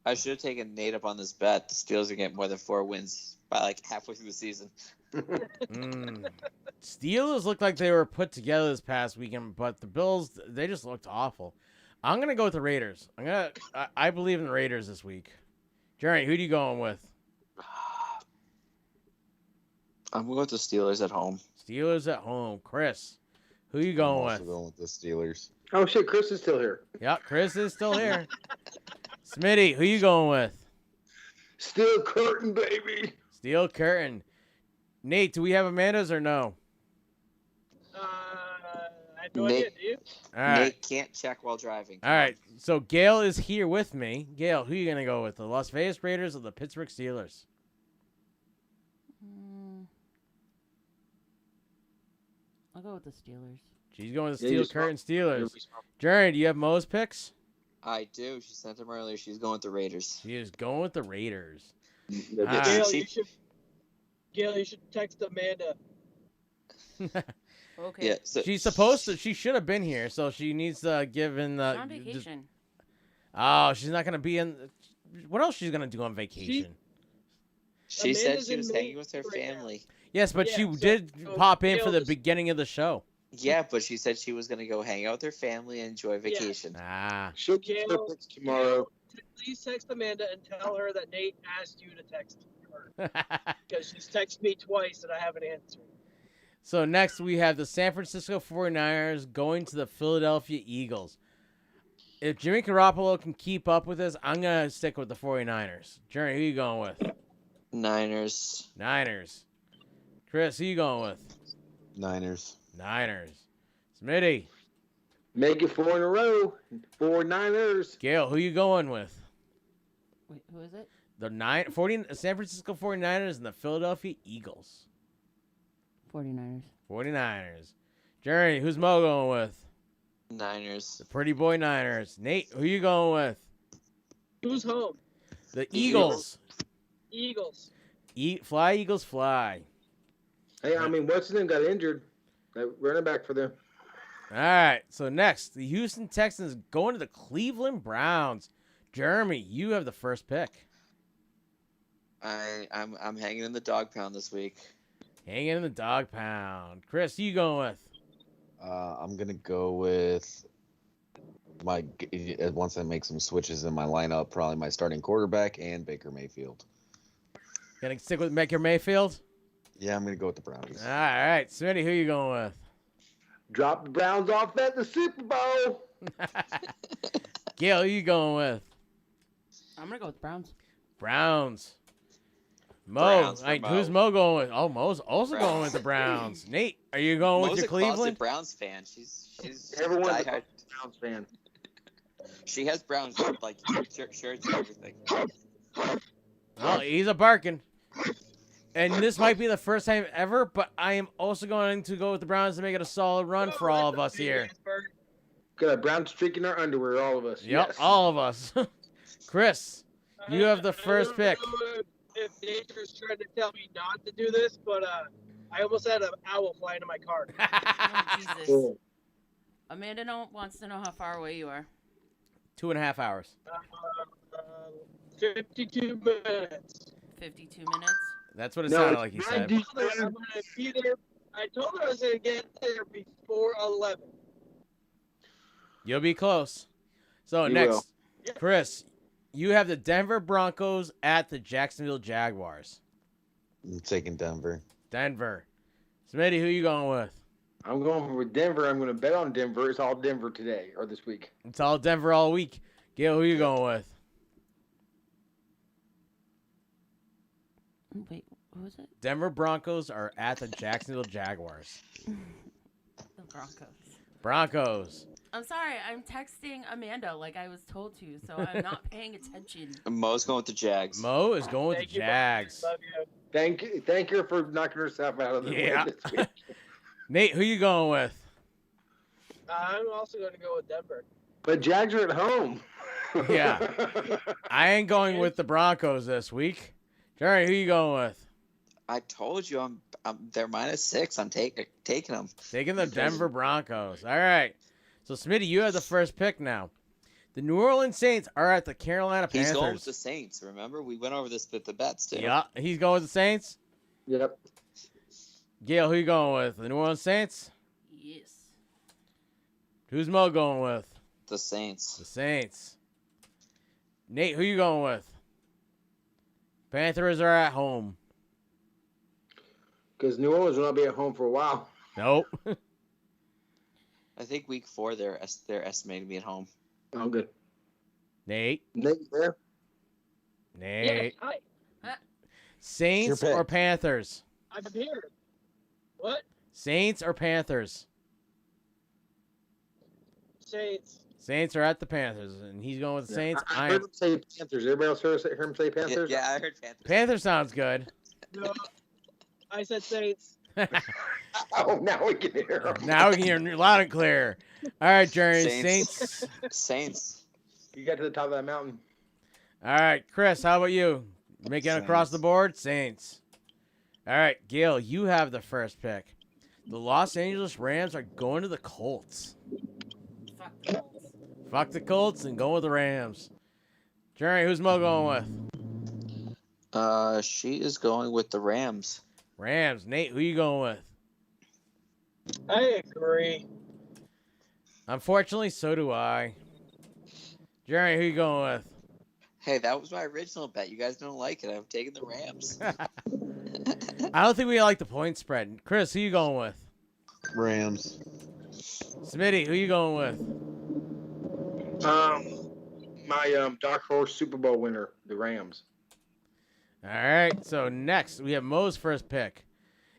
I should have taken Nate up on this bet. The Steelers are getting more than 4 wins by like halfway through the season. Steelers looked like they were put together this past weekend, but the Bills, they just looked awful. I'm gonna go with the Raiders. I believe in the Raiders this week. Jerry, who do you going with? I'm going with the Steelers at home. Steelers at home. Chris, who you going I'm with? also going with the Steelers. Oh shit, Chris is still here. Yeah, Chris is still here. Smitty, who you going with? Steel curtain, baby. Steel curtain. Nate, do we have Amanda's or no? I have no idea, do you? All right. Nate can't check while driving. All right. So Gail is here with me. Gail, who you gonna go with? The Las Vegas Raiders or the Pittsburgh Steelers? I'll go with the Steelers. She's going to Yeah, Steel you're Curtain smart. Steelers. Jerry, do you have Mo's picks? I do. She sent him earlier. She's going with the Raiders. She is going with the Raiders. Yeah, Ah. Gail, you should text Amanda. Okay. Yeah. So She's supposed to. She should have been here, so she needs to give in the. She's on vacation. Oh, she's not gonna be in. What else she's gonna do on vacation? She said Amanda's she was in hanging Maine with her right now. family. Yes, but Yeah, she so- did so pop in Gail for the just- beginning of the show. Yeah, but she said she was gonna go hang out with her family and enjoy vacation. Ah. She'll get her Gail- picks tomorrow. Please text Amanda and tell her that Nate asked you to text her because she's texted me twice and I haven't answered. So next we have the San Francisco 49ers going to the Philadelphia Eagles. If Jimmy Garoppolo can keep up with this, I'm going to stick with the 49ers. Jerry, who you going with? Niners. Niners. Chris, who you going with? Niners. Niners. Smitty. Make it 4 in a row. 4 Niners. Gail, who you going with? Wait, who is it? The San Francisco 49ers and the Philadelphia Eagles. 49ers. 49ers. Jerry, who's Mo going with? Niners. The Pretty Boy Niners. Nate, who you going with? Who's home? The Eagles. Eagles. Fly, Eagles, fly. Hey, I mean, what's his name got injured? That running back for them. All right, so next, the Houston Texans going to the Cleveland Browns. Jeremy, you have the first pick. I'm hanging in the dog pound this week. Hanging in the dog pound. Chris, who you going with? I'm gonna go with my once I make some switches in my lineup, probably my starting quarterback and Baker Mayfield. Gonna stick with Baker Mayfield? Yeah, I'm gonna go with the Brownies. All right, Smitty, who you going with? Drop the Browns off at the Super Bowl. Gail, who you going with? I'm gonna go with Browns. Browns. Mo, Browns for Mo. who's Mo going with? Oh, Mo's also going with the Browns. Nate, are you going Mo's with your a closet Cleveland? Browns fan. She's Everyone's a diehard. Browns fan. She has Browns like shirts and everything. Oh, he's a barking. And this might be the first time ever, but I am also going to go with the Browns to make it a solid run for all of us here. Got a brown streak in our underwear, all of us. Yep, Yes. all of us. Chris, you have the first pick. I don't know if nature's trying to tell me not to do this, but I almost had an owl fly into my car. Oh, Jesus. Cool. Amanda wants to know how far away you are. 2.5 hours. 52 minutes. 52 minutes. That's what it No, sounded it's like he right said. deep. I'm gonna be there. I told her I was gonna get there before 11. You'll be close. So You next, will. Chris, you have the Denver Broncos at the Jacksonville Jaguars. I'm taking Denver. Denver. Smitty, who you going with? I'm going with Denver. I'm going to bet on Denver. It's all Denver today or this week. It's all Denver all week. Gail, who you going with? Wait, who is it? Denver Broncos are at the Jacksonville Jaguars. The Broncos. Broncos. I'm sorry, I'm texting Amanda like I was told to, so I'm not paying attention. Mo's going with the Jags. Mo is going with Thank the you, Jags. Love you. Thank her for knocking herself out of the Yeah. way this week. Nate, who you going with? I'm also gonna go with Denver. But Jags are at home. Yeah. I ain't going with the Broncos this week. Jerry, who you going with? I told you they're -6. I'm taking them. Taking the Denver Broncos. All right. So, Smitty, you have the first pick now. The New Orleans Saints are at the Carolina Panthers. He's going with the Saints. Remember, we went over this with the bets too. Yeah, he's going with the Saints. Yep. Gail, who you going with? The New Orleans Saints? Yes. Who's Mo going with? The Saints. The Saints. Nate, who you going with? Panthers are at home. Because New Orleans will not be at home for a while. Nope. I think week 4 they're estimated to be at home. Oh, good. Nate. Nate there? Nate. Yeah, hi. Saints Your pick. or Panthers? I'm here. What? Saints or Panthers? Saints. Saints are at the Panthers, and he's going with the Saints. I heard him say Panthers. Everybody else heard him say Panthers? Yeah, I heard Panthers. Panther sounds good. No, I said Saints. Oh, now we can hear him. Now we can hear him loud and clear. All right, Jerry. Saints. Saints. You got to the top of that mountain. All right, Chris, how about you? Making it across the board? Saints. All right, Gail, you have the first pick. The Los Angeles Rams are going to the Colts. Fuck the Colts. Fuck the Colts and go with the Rams. Jerry, who's Mo going with? She is going with the Rams. Rams. Nate, who you going with? I agree. Unfortunately, so do I. Jerry, who you going with? Hey, that was my original bet. You guys don't like it. I'm taking the Rams. I don't think we like the point spread. Chris, who you going with? Rams. Smitty, who you going with? My dark horse Super Bowl winner, the Rams. All right, so next we have Mo's first pick.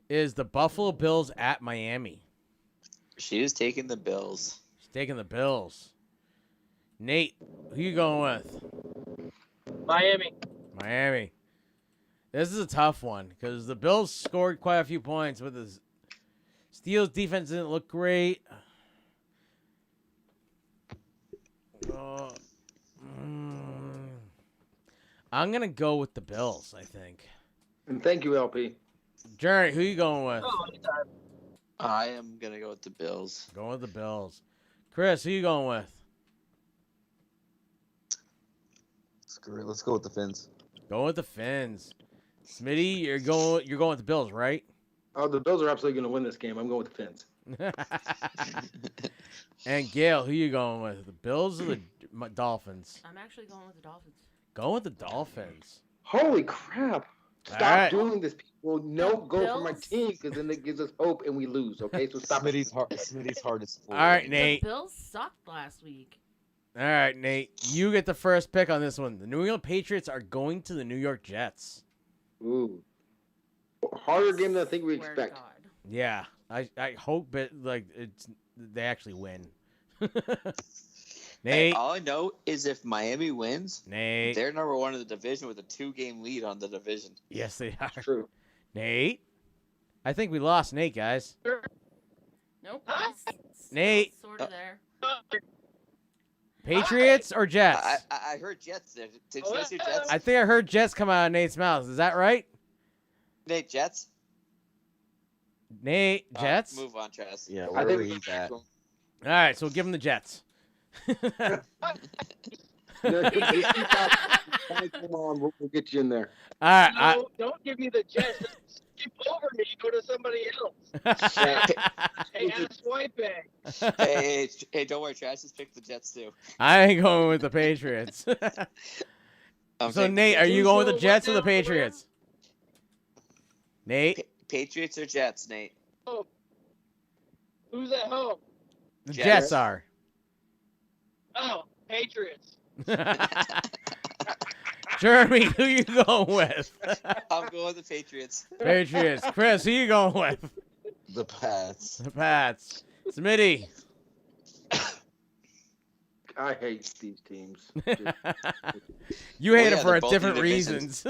Is the Buffalo Bills at Miami? She is taking the Bills. She's taking the Bills. Nate, who you going with? Miami. Miami. This is a tough one because the Bills scored quite a few points, but the Steelers defense didn't look great. I'm going to go with the Bills, I think. And thank you, LP. Jerry, who you going with? Oh, anytime. I am going to go with the Bills. Going with the Bills. Chris, who you going with? Screw it. Let's go with the Fins. Going with the Fins. Smitty, you're going with the Bills, right? Oh, the Bills are absolutely going to win this game. I'm going with the Fins. And Gail, who you going with? The Bills or the Dolphins? I'm actually going with the Dolphins. Going with the Dolphins. Holy crap. Stop doing this, people. No, go for my team because then it gives us hope and we lose, okay? So stop. Smitty's heart is full. All right, Nate. The Bills sucked last week. All right, Nate. You get the first pick on this one. The New England Patriots are going to the New York Jets. Ooh. Harder game than I think we expect. Yeah. I hope they actually win. Hey, Nate. all I know is if Miami wins, Nate. they're number one in the division with a 2-game lead on the division. Yes, they are. True. Nate. I think we lost Nate, guys. Nope. Nate. Sort of there. Patriots or Jets? I heard Jets there. Did you guys hear Jets? I think I heard Jets come out of Nate's mouth. Is that right? Nate, Jets? Nate, Jets? Move on, Travis. Yeah, I where think he's at. All right, so we'll give him the Jets. Come on, we'll get you in there. All right. No, don't give me the Jets. Just skip over me. Go to somebody else. Hey, ask White Bag. Hey, don't worry, Travis. Just pick the Jets too. I ain't going with the Patriots. So, Nate, are you going with the Jets or the Patriots? Nate? Patriots or Jets, Nate? Oh. Who's at home? The Jets are. Oh, Patriots. Jeremy, who you going with? I'm going with the Patriots. Patriots. Chris, who you going with? The Pats. The Pats. Smitty. I hate these teams. You hate them for different reasons.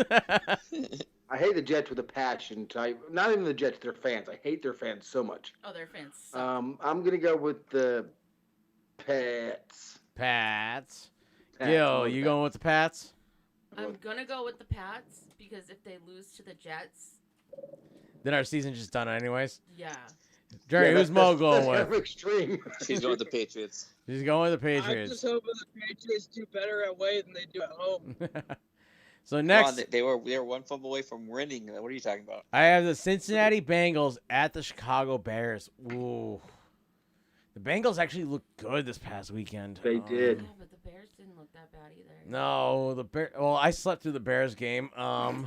I hate the Jets with a passion. Not even the Jets, they're fans. I hate their fans so much. Oh, they're fans. I'm going to go with the Pats. Pats. Gil, you going with the Pats? I'm going to go with the Pats because if they lose to the Jets, then our season's just done anyways. Yeah. Jerry, who's Mo going with? Kind of extreme. She's going with the Patriots. She's going with the I'm Patriots. just hoping the Patriots do better away than they do at home. So next, Come on, they were one fumble away from winning. What are you talking about? I have the Cincinnati Bengals at the Chicago Bears. Ooh. The Bengals actually looked good this past weekend. They did. Yeah, but the Bears didn't look that bad either. No, well, I slept through the Bears game. I'm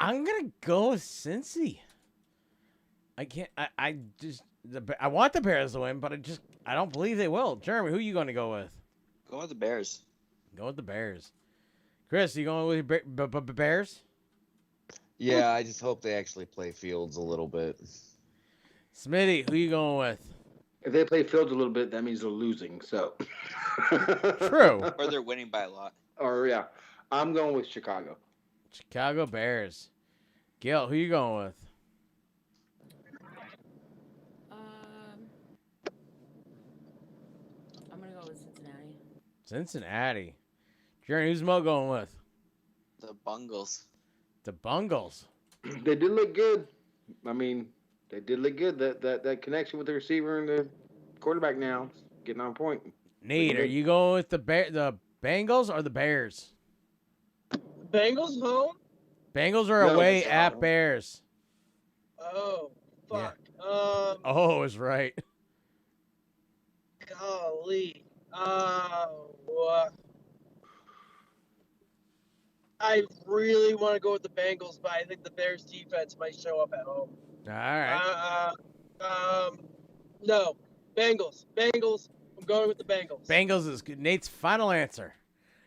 gonna go with Cincy. I can't. I want the Bears to win, but I don't believe they will. Jeremy, who are you going to go with? Go with the Bears. Go with the Bears. Chris, you going with Bears? Yeah, I just hope they actually play Fields a little bit. Smitty, who you going with? If they play Fields a little bit, that means they're losing. So True. Or they're winning by a lot. Or yeah, I'm going with Chicago. Chicago Bears. Gail, who you going with? I'm gonna go with Cincinnati. Cincinnati. Jerry, who's Mo going with? The Bungles. The Bungles. They did look good. I mean, they did look good. That connection with the receiver and the quarterback now is getting on point. Nate, are you going with the Bengals or the Bears? Bengals home? Bengals are away at Bears. Oh, fuck. Oh, is right. Golly. I really want to go with the Bengals, but I think the Bears defense might show up at home. All right. No. Bengals. I'm going with the Bengals. Bengals is good. Nate's final answer.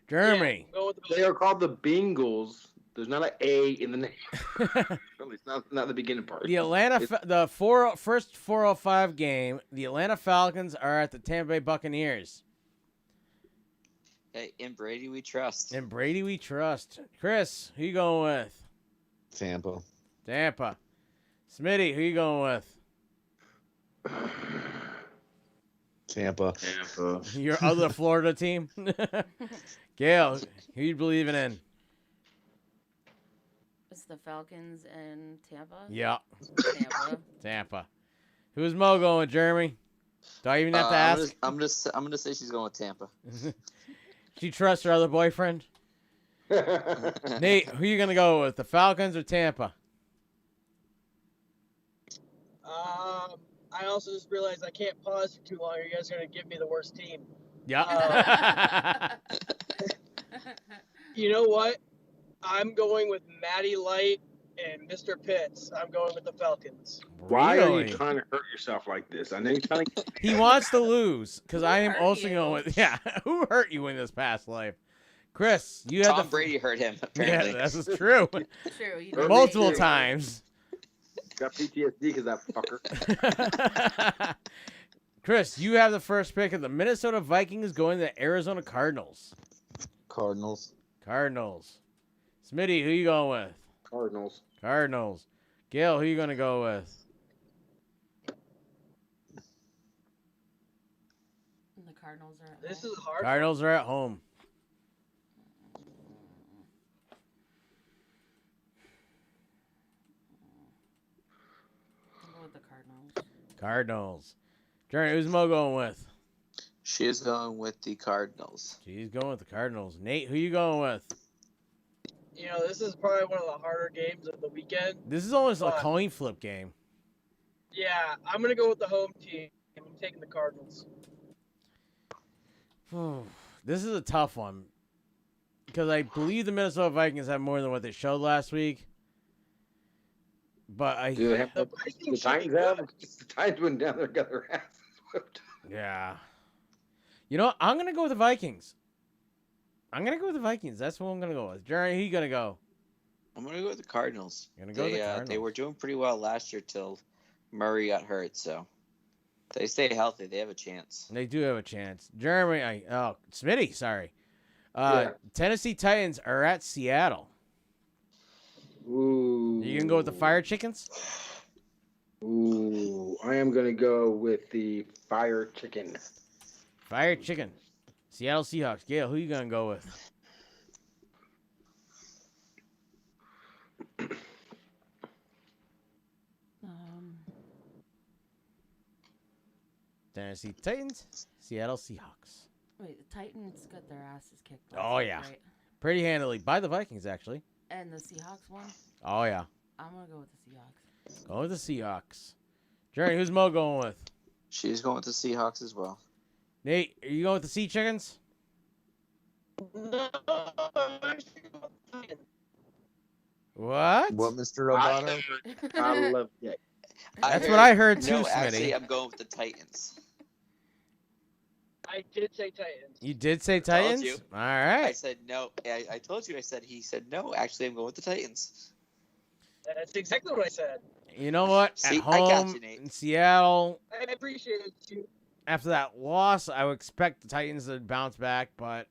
Germany. Yeah, I'm going with the Bengals. They are called the Bengals. There's not an A in the name. It's not the beginning part. The first 405 game, the Atlanta Falcons are at the Tampa Bay Buccaneers. Hey, in Brady we trust. In Brady we trust. Chris, who you going with? Tampa. Smitty, who you going with? Tampa. Your other Florida team? Gail, who you believing in? It's the Falcons and Tampa. Yeah. Tampa. Who's Mo going with, Jeremy? Do I even have to ask? I'm gonna say she's going with Tampa. She trusts her other boyfriend? Nate, who you gonna go with? The Falcons or Tampa? I also just realized I can't pause for too long. Or you guys are gonna give me the worst team. Yeah. You know what? I'm going with Matty Light and Mr. Pitts. I'm going with the Falcons. Why are you trying to hurt yourself like this? I know you're trying to. He wants to lose because I am also going with. Yeah, who hurt you in this past life? Chris, you had Tom Brady hurt him. Apparently, yeah, this is true. True. Multiple times. Got PTSD because that fucker. Chris, you have the first pick of the Minnesota Vikings going to the Arizona Cardinals. Cardinals. Smitty, who you going with? Cardinals. Gail, who you going to go with? The Cardinals are at This home. is hard. Cardinals are at home. I'll go with the Cardinals. Cardinals. Jerry, who's Mo going with? she is going with the Cardinals. She's going with the Cardinals. Nate, who you going with? You know, this is probably one of the harder games of the weekend. This is almost a coin flip game. Yeah, I'm going to go with the home team. I'm taking the Cardinals. This is a tough one because I believe the Minnesota Vikings have more than what they showed last week. But Do they have the Titans have? The Titans went down there and got their asses whipped. Yeah. You know what? I'm going to go with the Vikings. That's what I'm going to go with. Jerry, who you going to go? I'm going to go with the Cardinals. You're going to go with the Cardinals. They were doing pretty well last year till Murray got hurt, so if they stay healthy, they have a chance. They do have a chance. Jeremy, Smitty, sorry. Yeah. Tennessee Titans are at Seattle. Ooh. You going to go with the Fire Chickens? Ooh, I am going to go with the Fire Chicken. Fire Chicken. Seattle Seahawks. Gail, who you going to go with? Tennessee Titans, Seattle Seahawks. Wait, the Titans got their asses kicked. Oh, yeah. Right? Pretty handily. By the Vikings, actually. And the Seahawks won? Oh, yeah. I'm going to go with the Seahawks. Go with the Seahawks. Jerry, who's Mo going with? She's going with the Seahawks as well. Nate, are you going with the Sea Chickens? No, I'm actually going with the Titans. What? What, Mr. Roboto? I love it. That's what I heard too, No, Smitty. actually, I'm going with the Titans. I did say Titans. You did say Told Titans? you. All right. I said no. I told you. He said no. Actually, I'm going with the Titans. That's exactly what I said. You know what? See, At I got home you, Nate. in Seattle, I appreciate you. after that loss, I would expect the Titans to bounce back, but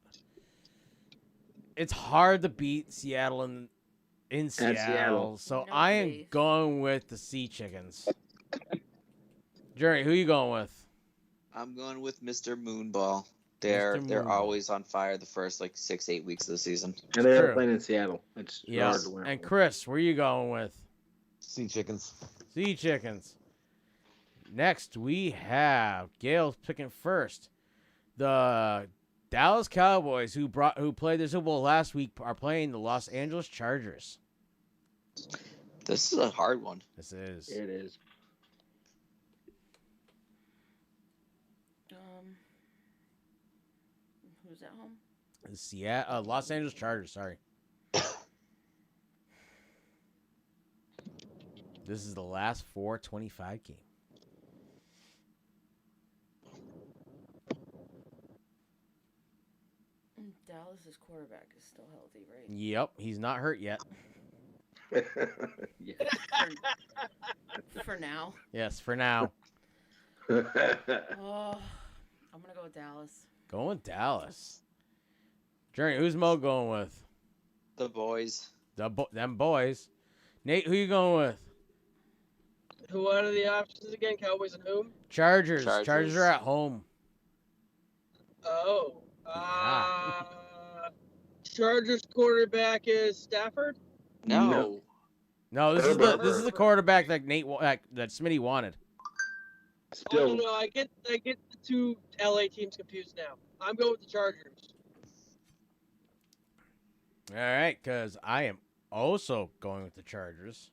it's hard to beat Seattle in Seattle. Seattle. So No I am faith. going with the Sea Chickens. Jerry, who you going with? I'm going with Mr. Moonball. They're Moonball. always on fire the first 6-8 weeks of the season. And they are True. playing in Seattle. It's hard Yes. to win. And Chris, where you going with? Sea Chickens. Sea Chickens. Next, we have Gail picking first. The Dallas Cowboys, who played the Super Bowl last week, are playing the Los Angeles Chargers. This is a hard one. This is. It is. Who's at home? Los Angeles Chargers, sorry. This is the last 4:25 game. Dallas's quarterback is still healthy, right? Yep, he's not hurt yet. For now. Yes, for now. Oh, I'm gonna go with Dallas. Going with Dallas. Jerry, who's Mo going with? The boys. Them boys. Nate, who you going with? Who are the options again? Cowboys and whom? Chargers. Chargers are at home. Oh. Chargers quarterback is Stafford? No. No, this is the quarterback that that Smitty wanted. Oh, no, I get the two LA teams confused now. I'm going with the Chargers. All right, because I am also going with the Chargers.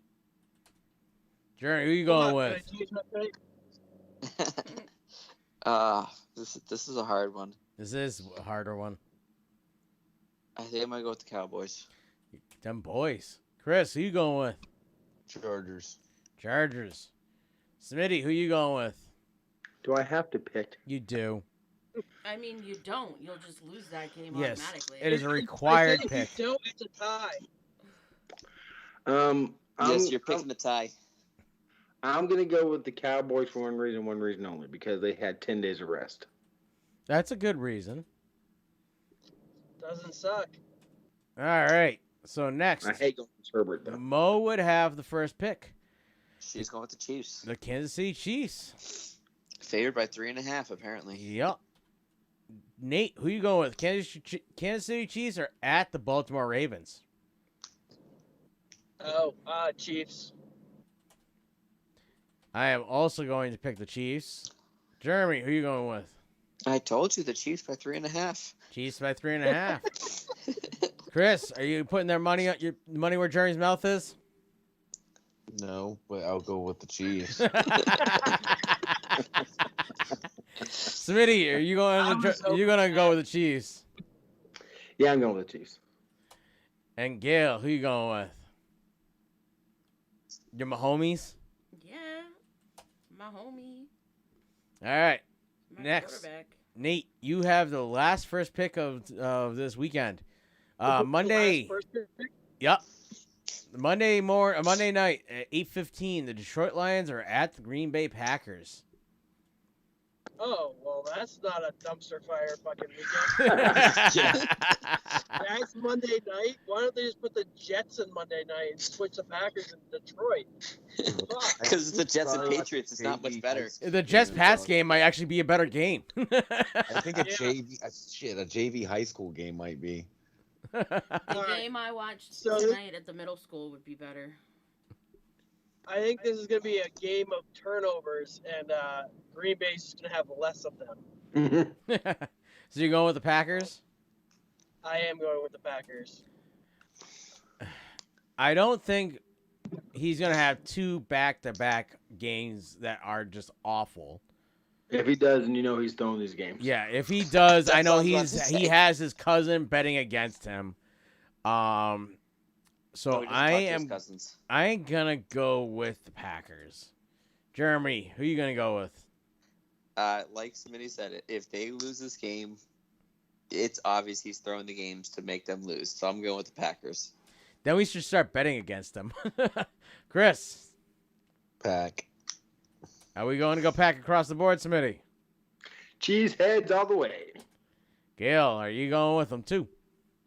Jerry, who you going with? This is a hard one. This is a harder one. I think I'm gonna go with the Cowboys. Them boys. Chris, who you going with? Chargers. Chargers. Smitty, who you going with? Do I have to pick? You do. I mean, you don't. You'll just lose that game Yes, automatically. it is a required I pick. said if you don't, it's a tie. Yes, you're picking the tie. I'm gonna go with the Cowboys for one reason only, because they had 10 days of rest. That's a good reason. Doesn't suck. All right. So next, I hate going with Herbert though. Mo would have the first pick. She's going with the Chiefs. The Kansas City Chiefs. Favored by 3.5, apparently. Yep. Nate, who you going with? Kansas City Chiefs or at the Baltimore Ravens? Oh, Chiefs. I am also going to pick the Chiefs. Jeremy, who you going with? I told you the Chiefs by 3.5. Chiefs by 3.5. Chris, are you putting their money on your money where Jeremy's mouth is? No, but I'll go with the Chiefs. Smitty, are you going to go with the Chiefs? Yeah, I'm going with the Chiefs. And Gail, who you going with? Your homies? Yeah, my homie. All right. My Next, quarterback. Nate, you have the last first pick of this weekend. Monday. Yep. Monday night at 8:15. The Detroit Lions are at the Green Bay Packers. Oh, well, that's not a dumpster fire fucking weekend. That's Monday night. Why don't they just put the Jets in Monday night and switch the Packers in Detroit? Because the Jets and Patriots is not much better. The Jets-Pats game might actually be a better game. I think a JV high school game might be. The game I watched tonight at the middle school would be better. I think this is going to be a game of turnovers, and Green Bay's just going to have less of them. So you're going with the Packers? I am going with the Packers. I don't think he's going to have two back-to-back games that are just awful. If he does, and you know he's throwing these games. Yeah, if he does, I know what I was about to say. he has his cousin betting against him. So Oh, he doesn't I talk to his am cousins. gonna go with the Packers. Jeremy, who you gonna go with? Like Smitty said, if they lose this game, it's obvious he's throwing the games to make them lose. So I'm going with the Packers. Then we should start betting against them. Chris, Pack. are we going to go Pack across the board, Smitty? Cheese heads all the way. Gail, are you going with them too?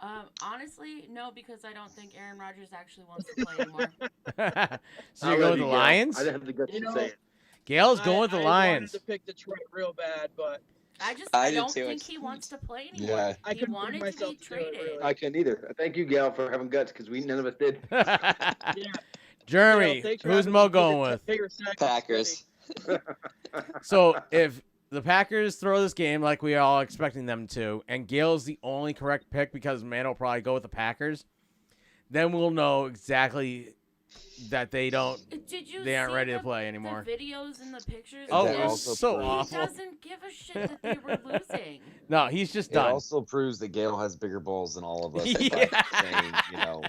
Honestly, no, because I don't think Aaron Rodgers actually wants to play anymore. So you're going with the Lions? I didn't have the guts to say it. Gail's going with the Lions. I wanted to pick Detroit real bad, but I don't think he wants to play anymore. Yeah. He wanted to be traded. I couldn't either. Thank you, Gal, for having guts because none of us did. Jeremy, who's Mo going with? Packers. So if the Packers throw this game like we are all expecting them to, and Gail's the only correct pick because man will probably go with the Packers, then we'll know exactly that they aren't ready to play anymore. The videos and the pictures. Oh, it it's so he awful. doesn't give a shit that they were losing. No, he's just It done. also proves that Gale has bigger balls than all of us. Yeah. By saying,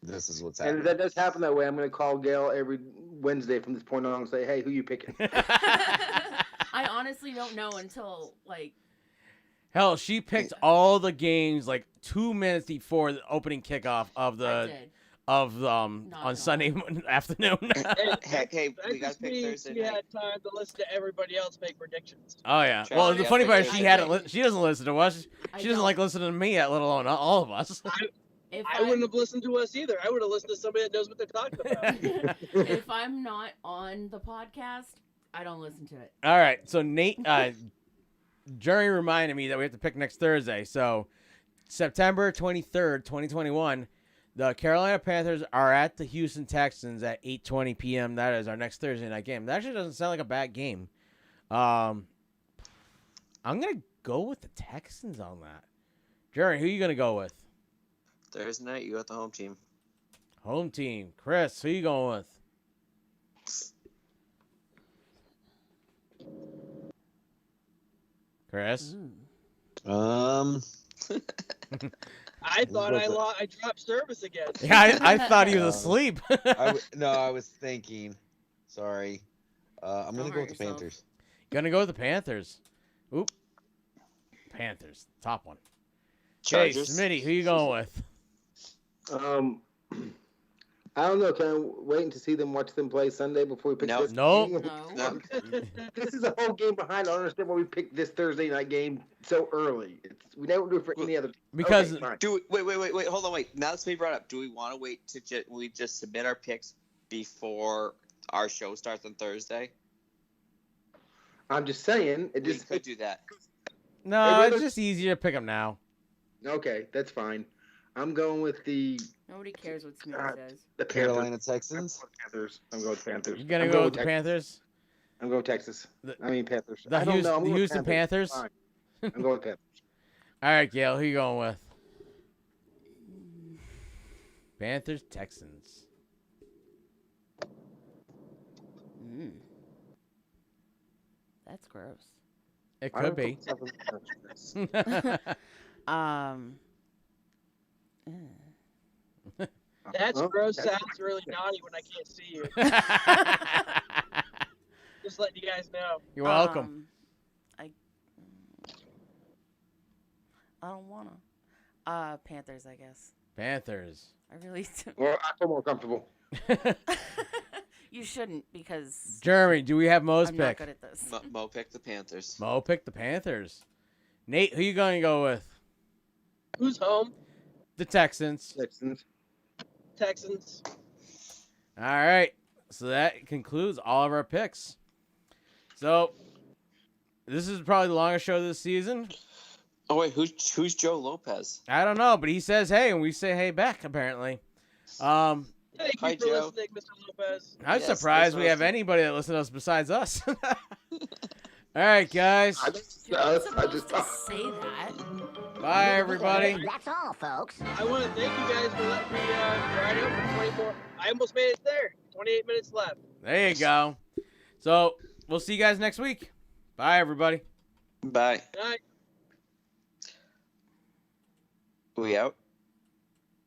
this is what's happening. And if that does happen that way, I'm going to call Gail every Wednesday from this point on and say, hey, who you picking? I honestly don't know until Hell, she picked all the games 2 minutes before the opening kickoff of on Sunday afternoon. Hey, we got to pick Thursday She night. had time to listen to everybody else make predictions. Oh yeah. Well, the funny part is she doesn't listen to us. She doesn't like listening to me, let alone all of us. I wouldn't have listened to us either. I would have listened to somebody that knows what they're talking about. If I'm not on the podcast, I don't listen to it. All right. So Nate, Jerry reminded me that we have to pick next Thursday. So September 23rd, 2021, the Carolina Panthers are at the Houston Texans at 8:20 p.m. That is our next Thursday night game. That actually doesn't sound like a bad game. I'm gonna go with the Texans on that. Jerry, who are you gonna go with? Thursday night, you got the home team. Home team. Chris, who you going with? Chris? I thought I dropped service again. Yeah, I thought he was asleep. I was thinking. Sorry. I'm going to go with the Panthers. Gonna go with the Panthers. Oop. Panthers. Top one. Chargers. Hey, Smitty, who you going with? I don't know. Can I wait to see them, watch them play Sunday before we pick this Nope. game? No. This is a whole game behind. I don't understand why we picked this Thursday night game so early. We never do it for any other. Because okay, fine. Wait, hold on, wait. Now that's me brought up. Do we want to wait to we just submit our picks before our show starts on Thursday? I'm just saying. We could do that. No, it's just easier to pick them now. Okay, that's fine. I'm going with the. Nobody cares what Smitty says. The Carolina Texans. Panthers. I'm going with Panthers. You gonna go with the Panthers? I'm going with Texas. Panthers. The I don't know. I'm going with Houston Panthers. Fine. I'm going with Panthers. All right, Gail, who you going with? Panthers, Texans. That's gross. It could be. That's gross. Sounds really naughty when I can't see you. Just letting you guys know. You're welcome. I don't wanna. Panthers, I guess. Panthers. I really do. Well, I feel more comfortable. You shouldn't because. Jeremy, do we have Mo's I'm pick? not good at this. Mo picked the Panthers. Mo picked the Panthers. Nate, who you going to go with? Who's home? The Texans. Texans. All right. So that concludes all of our picks. So this is probably the longest show this season. Oh wait, who's Joe Lopez? I don't know, but he says hey, and we say hey back. Apparently. Thank Hi, you for Joe. listening, Mr. Lopez. I'm Yes, surprised thanks we for have anybody that listens to us besides us. All right, guys. You're not supposed to say that. Bye, everybody. That's all, folks. I want to thank you guys for letting me ride out for 24. I almost made it there. 28 minutes left. There you go. So we'll see you guys next week. Bye, everybody. Bye. Good night. We out.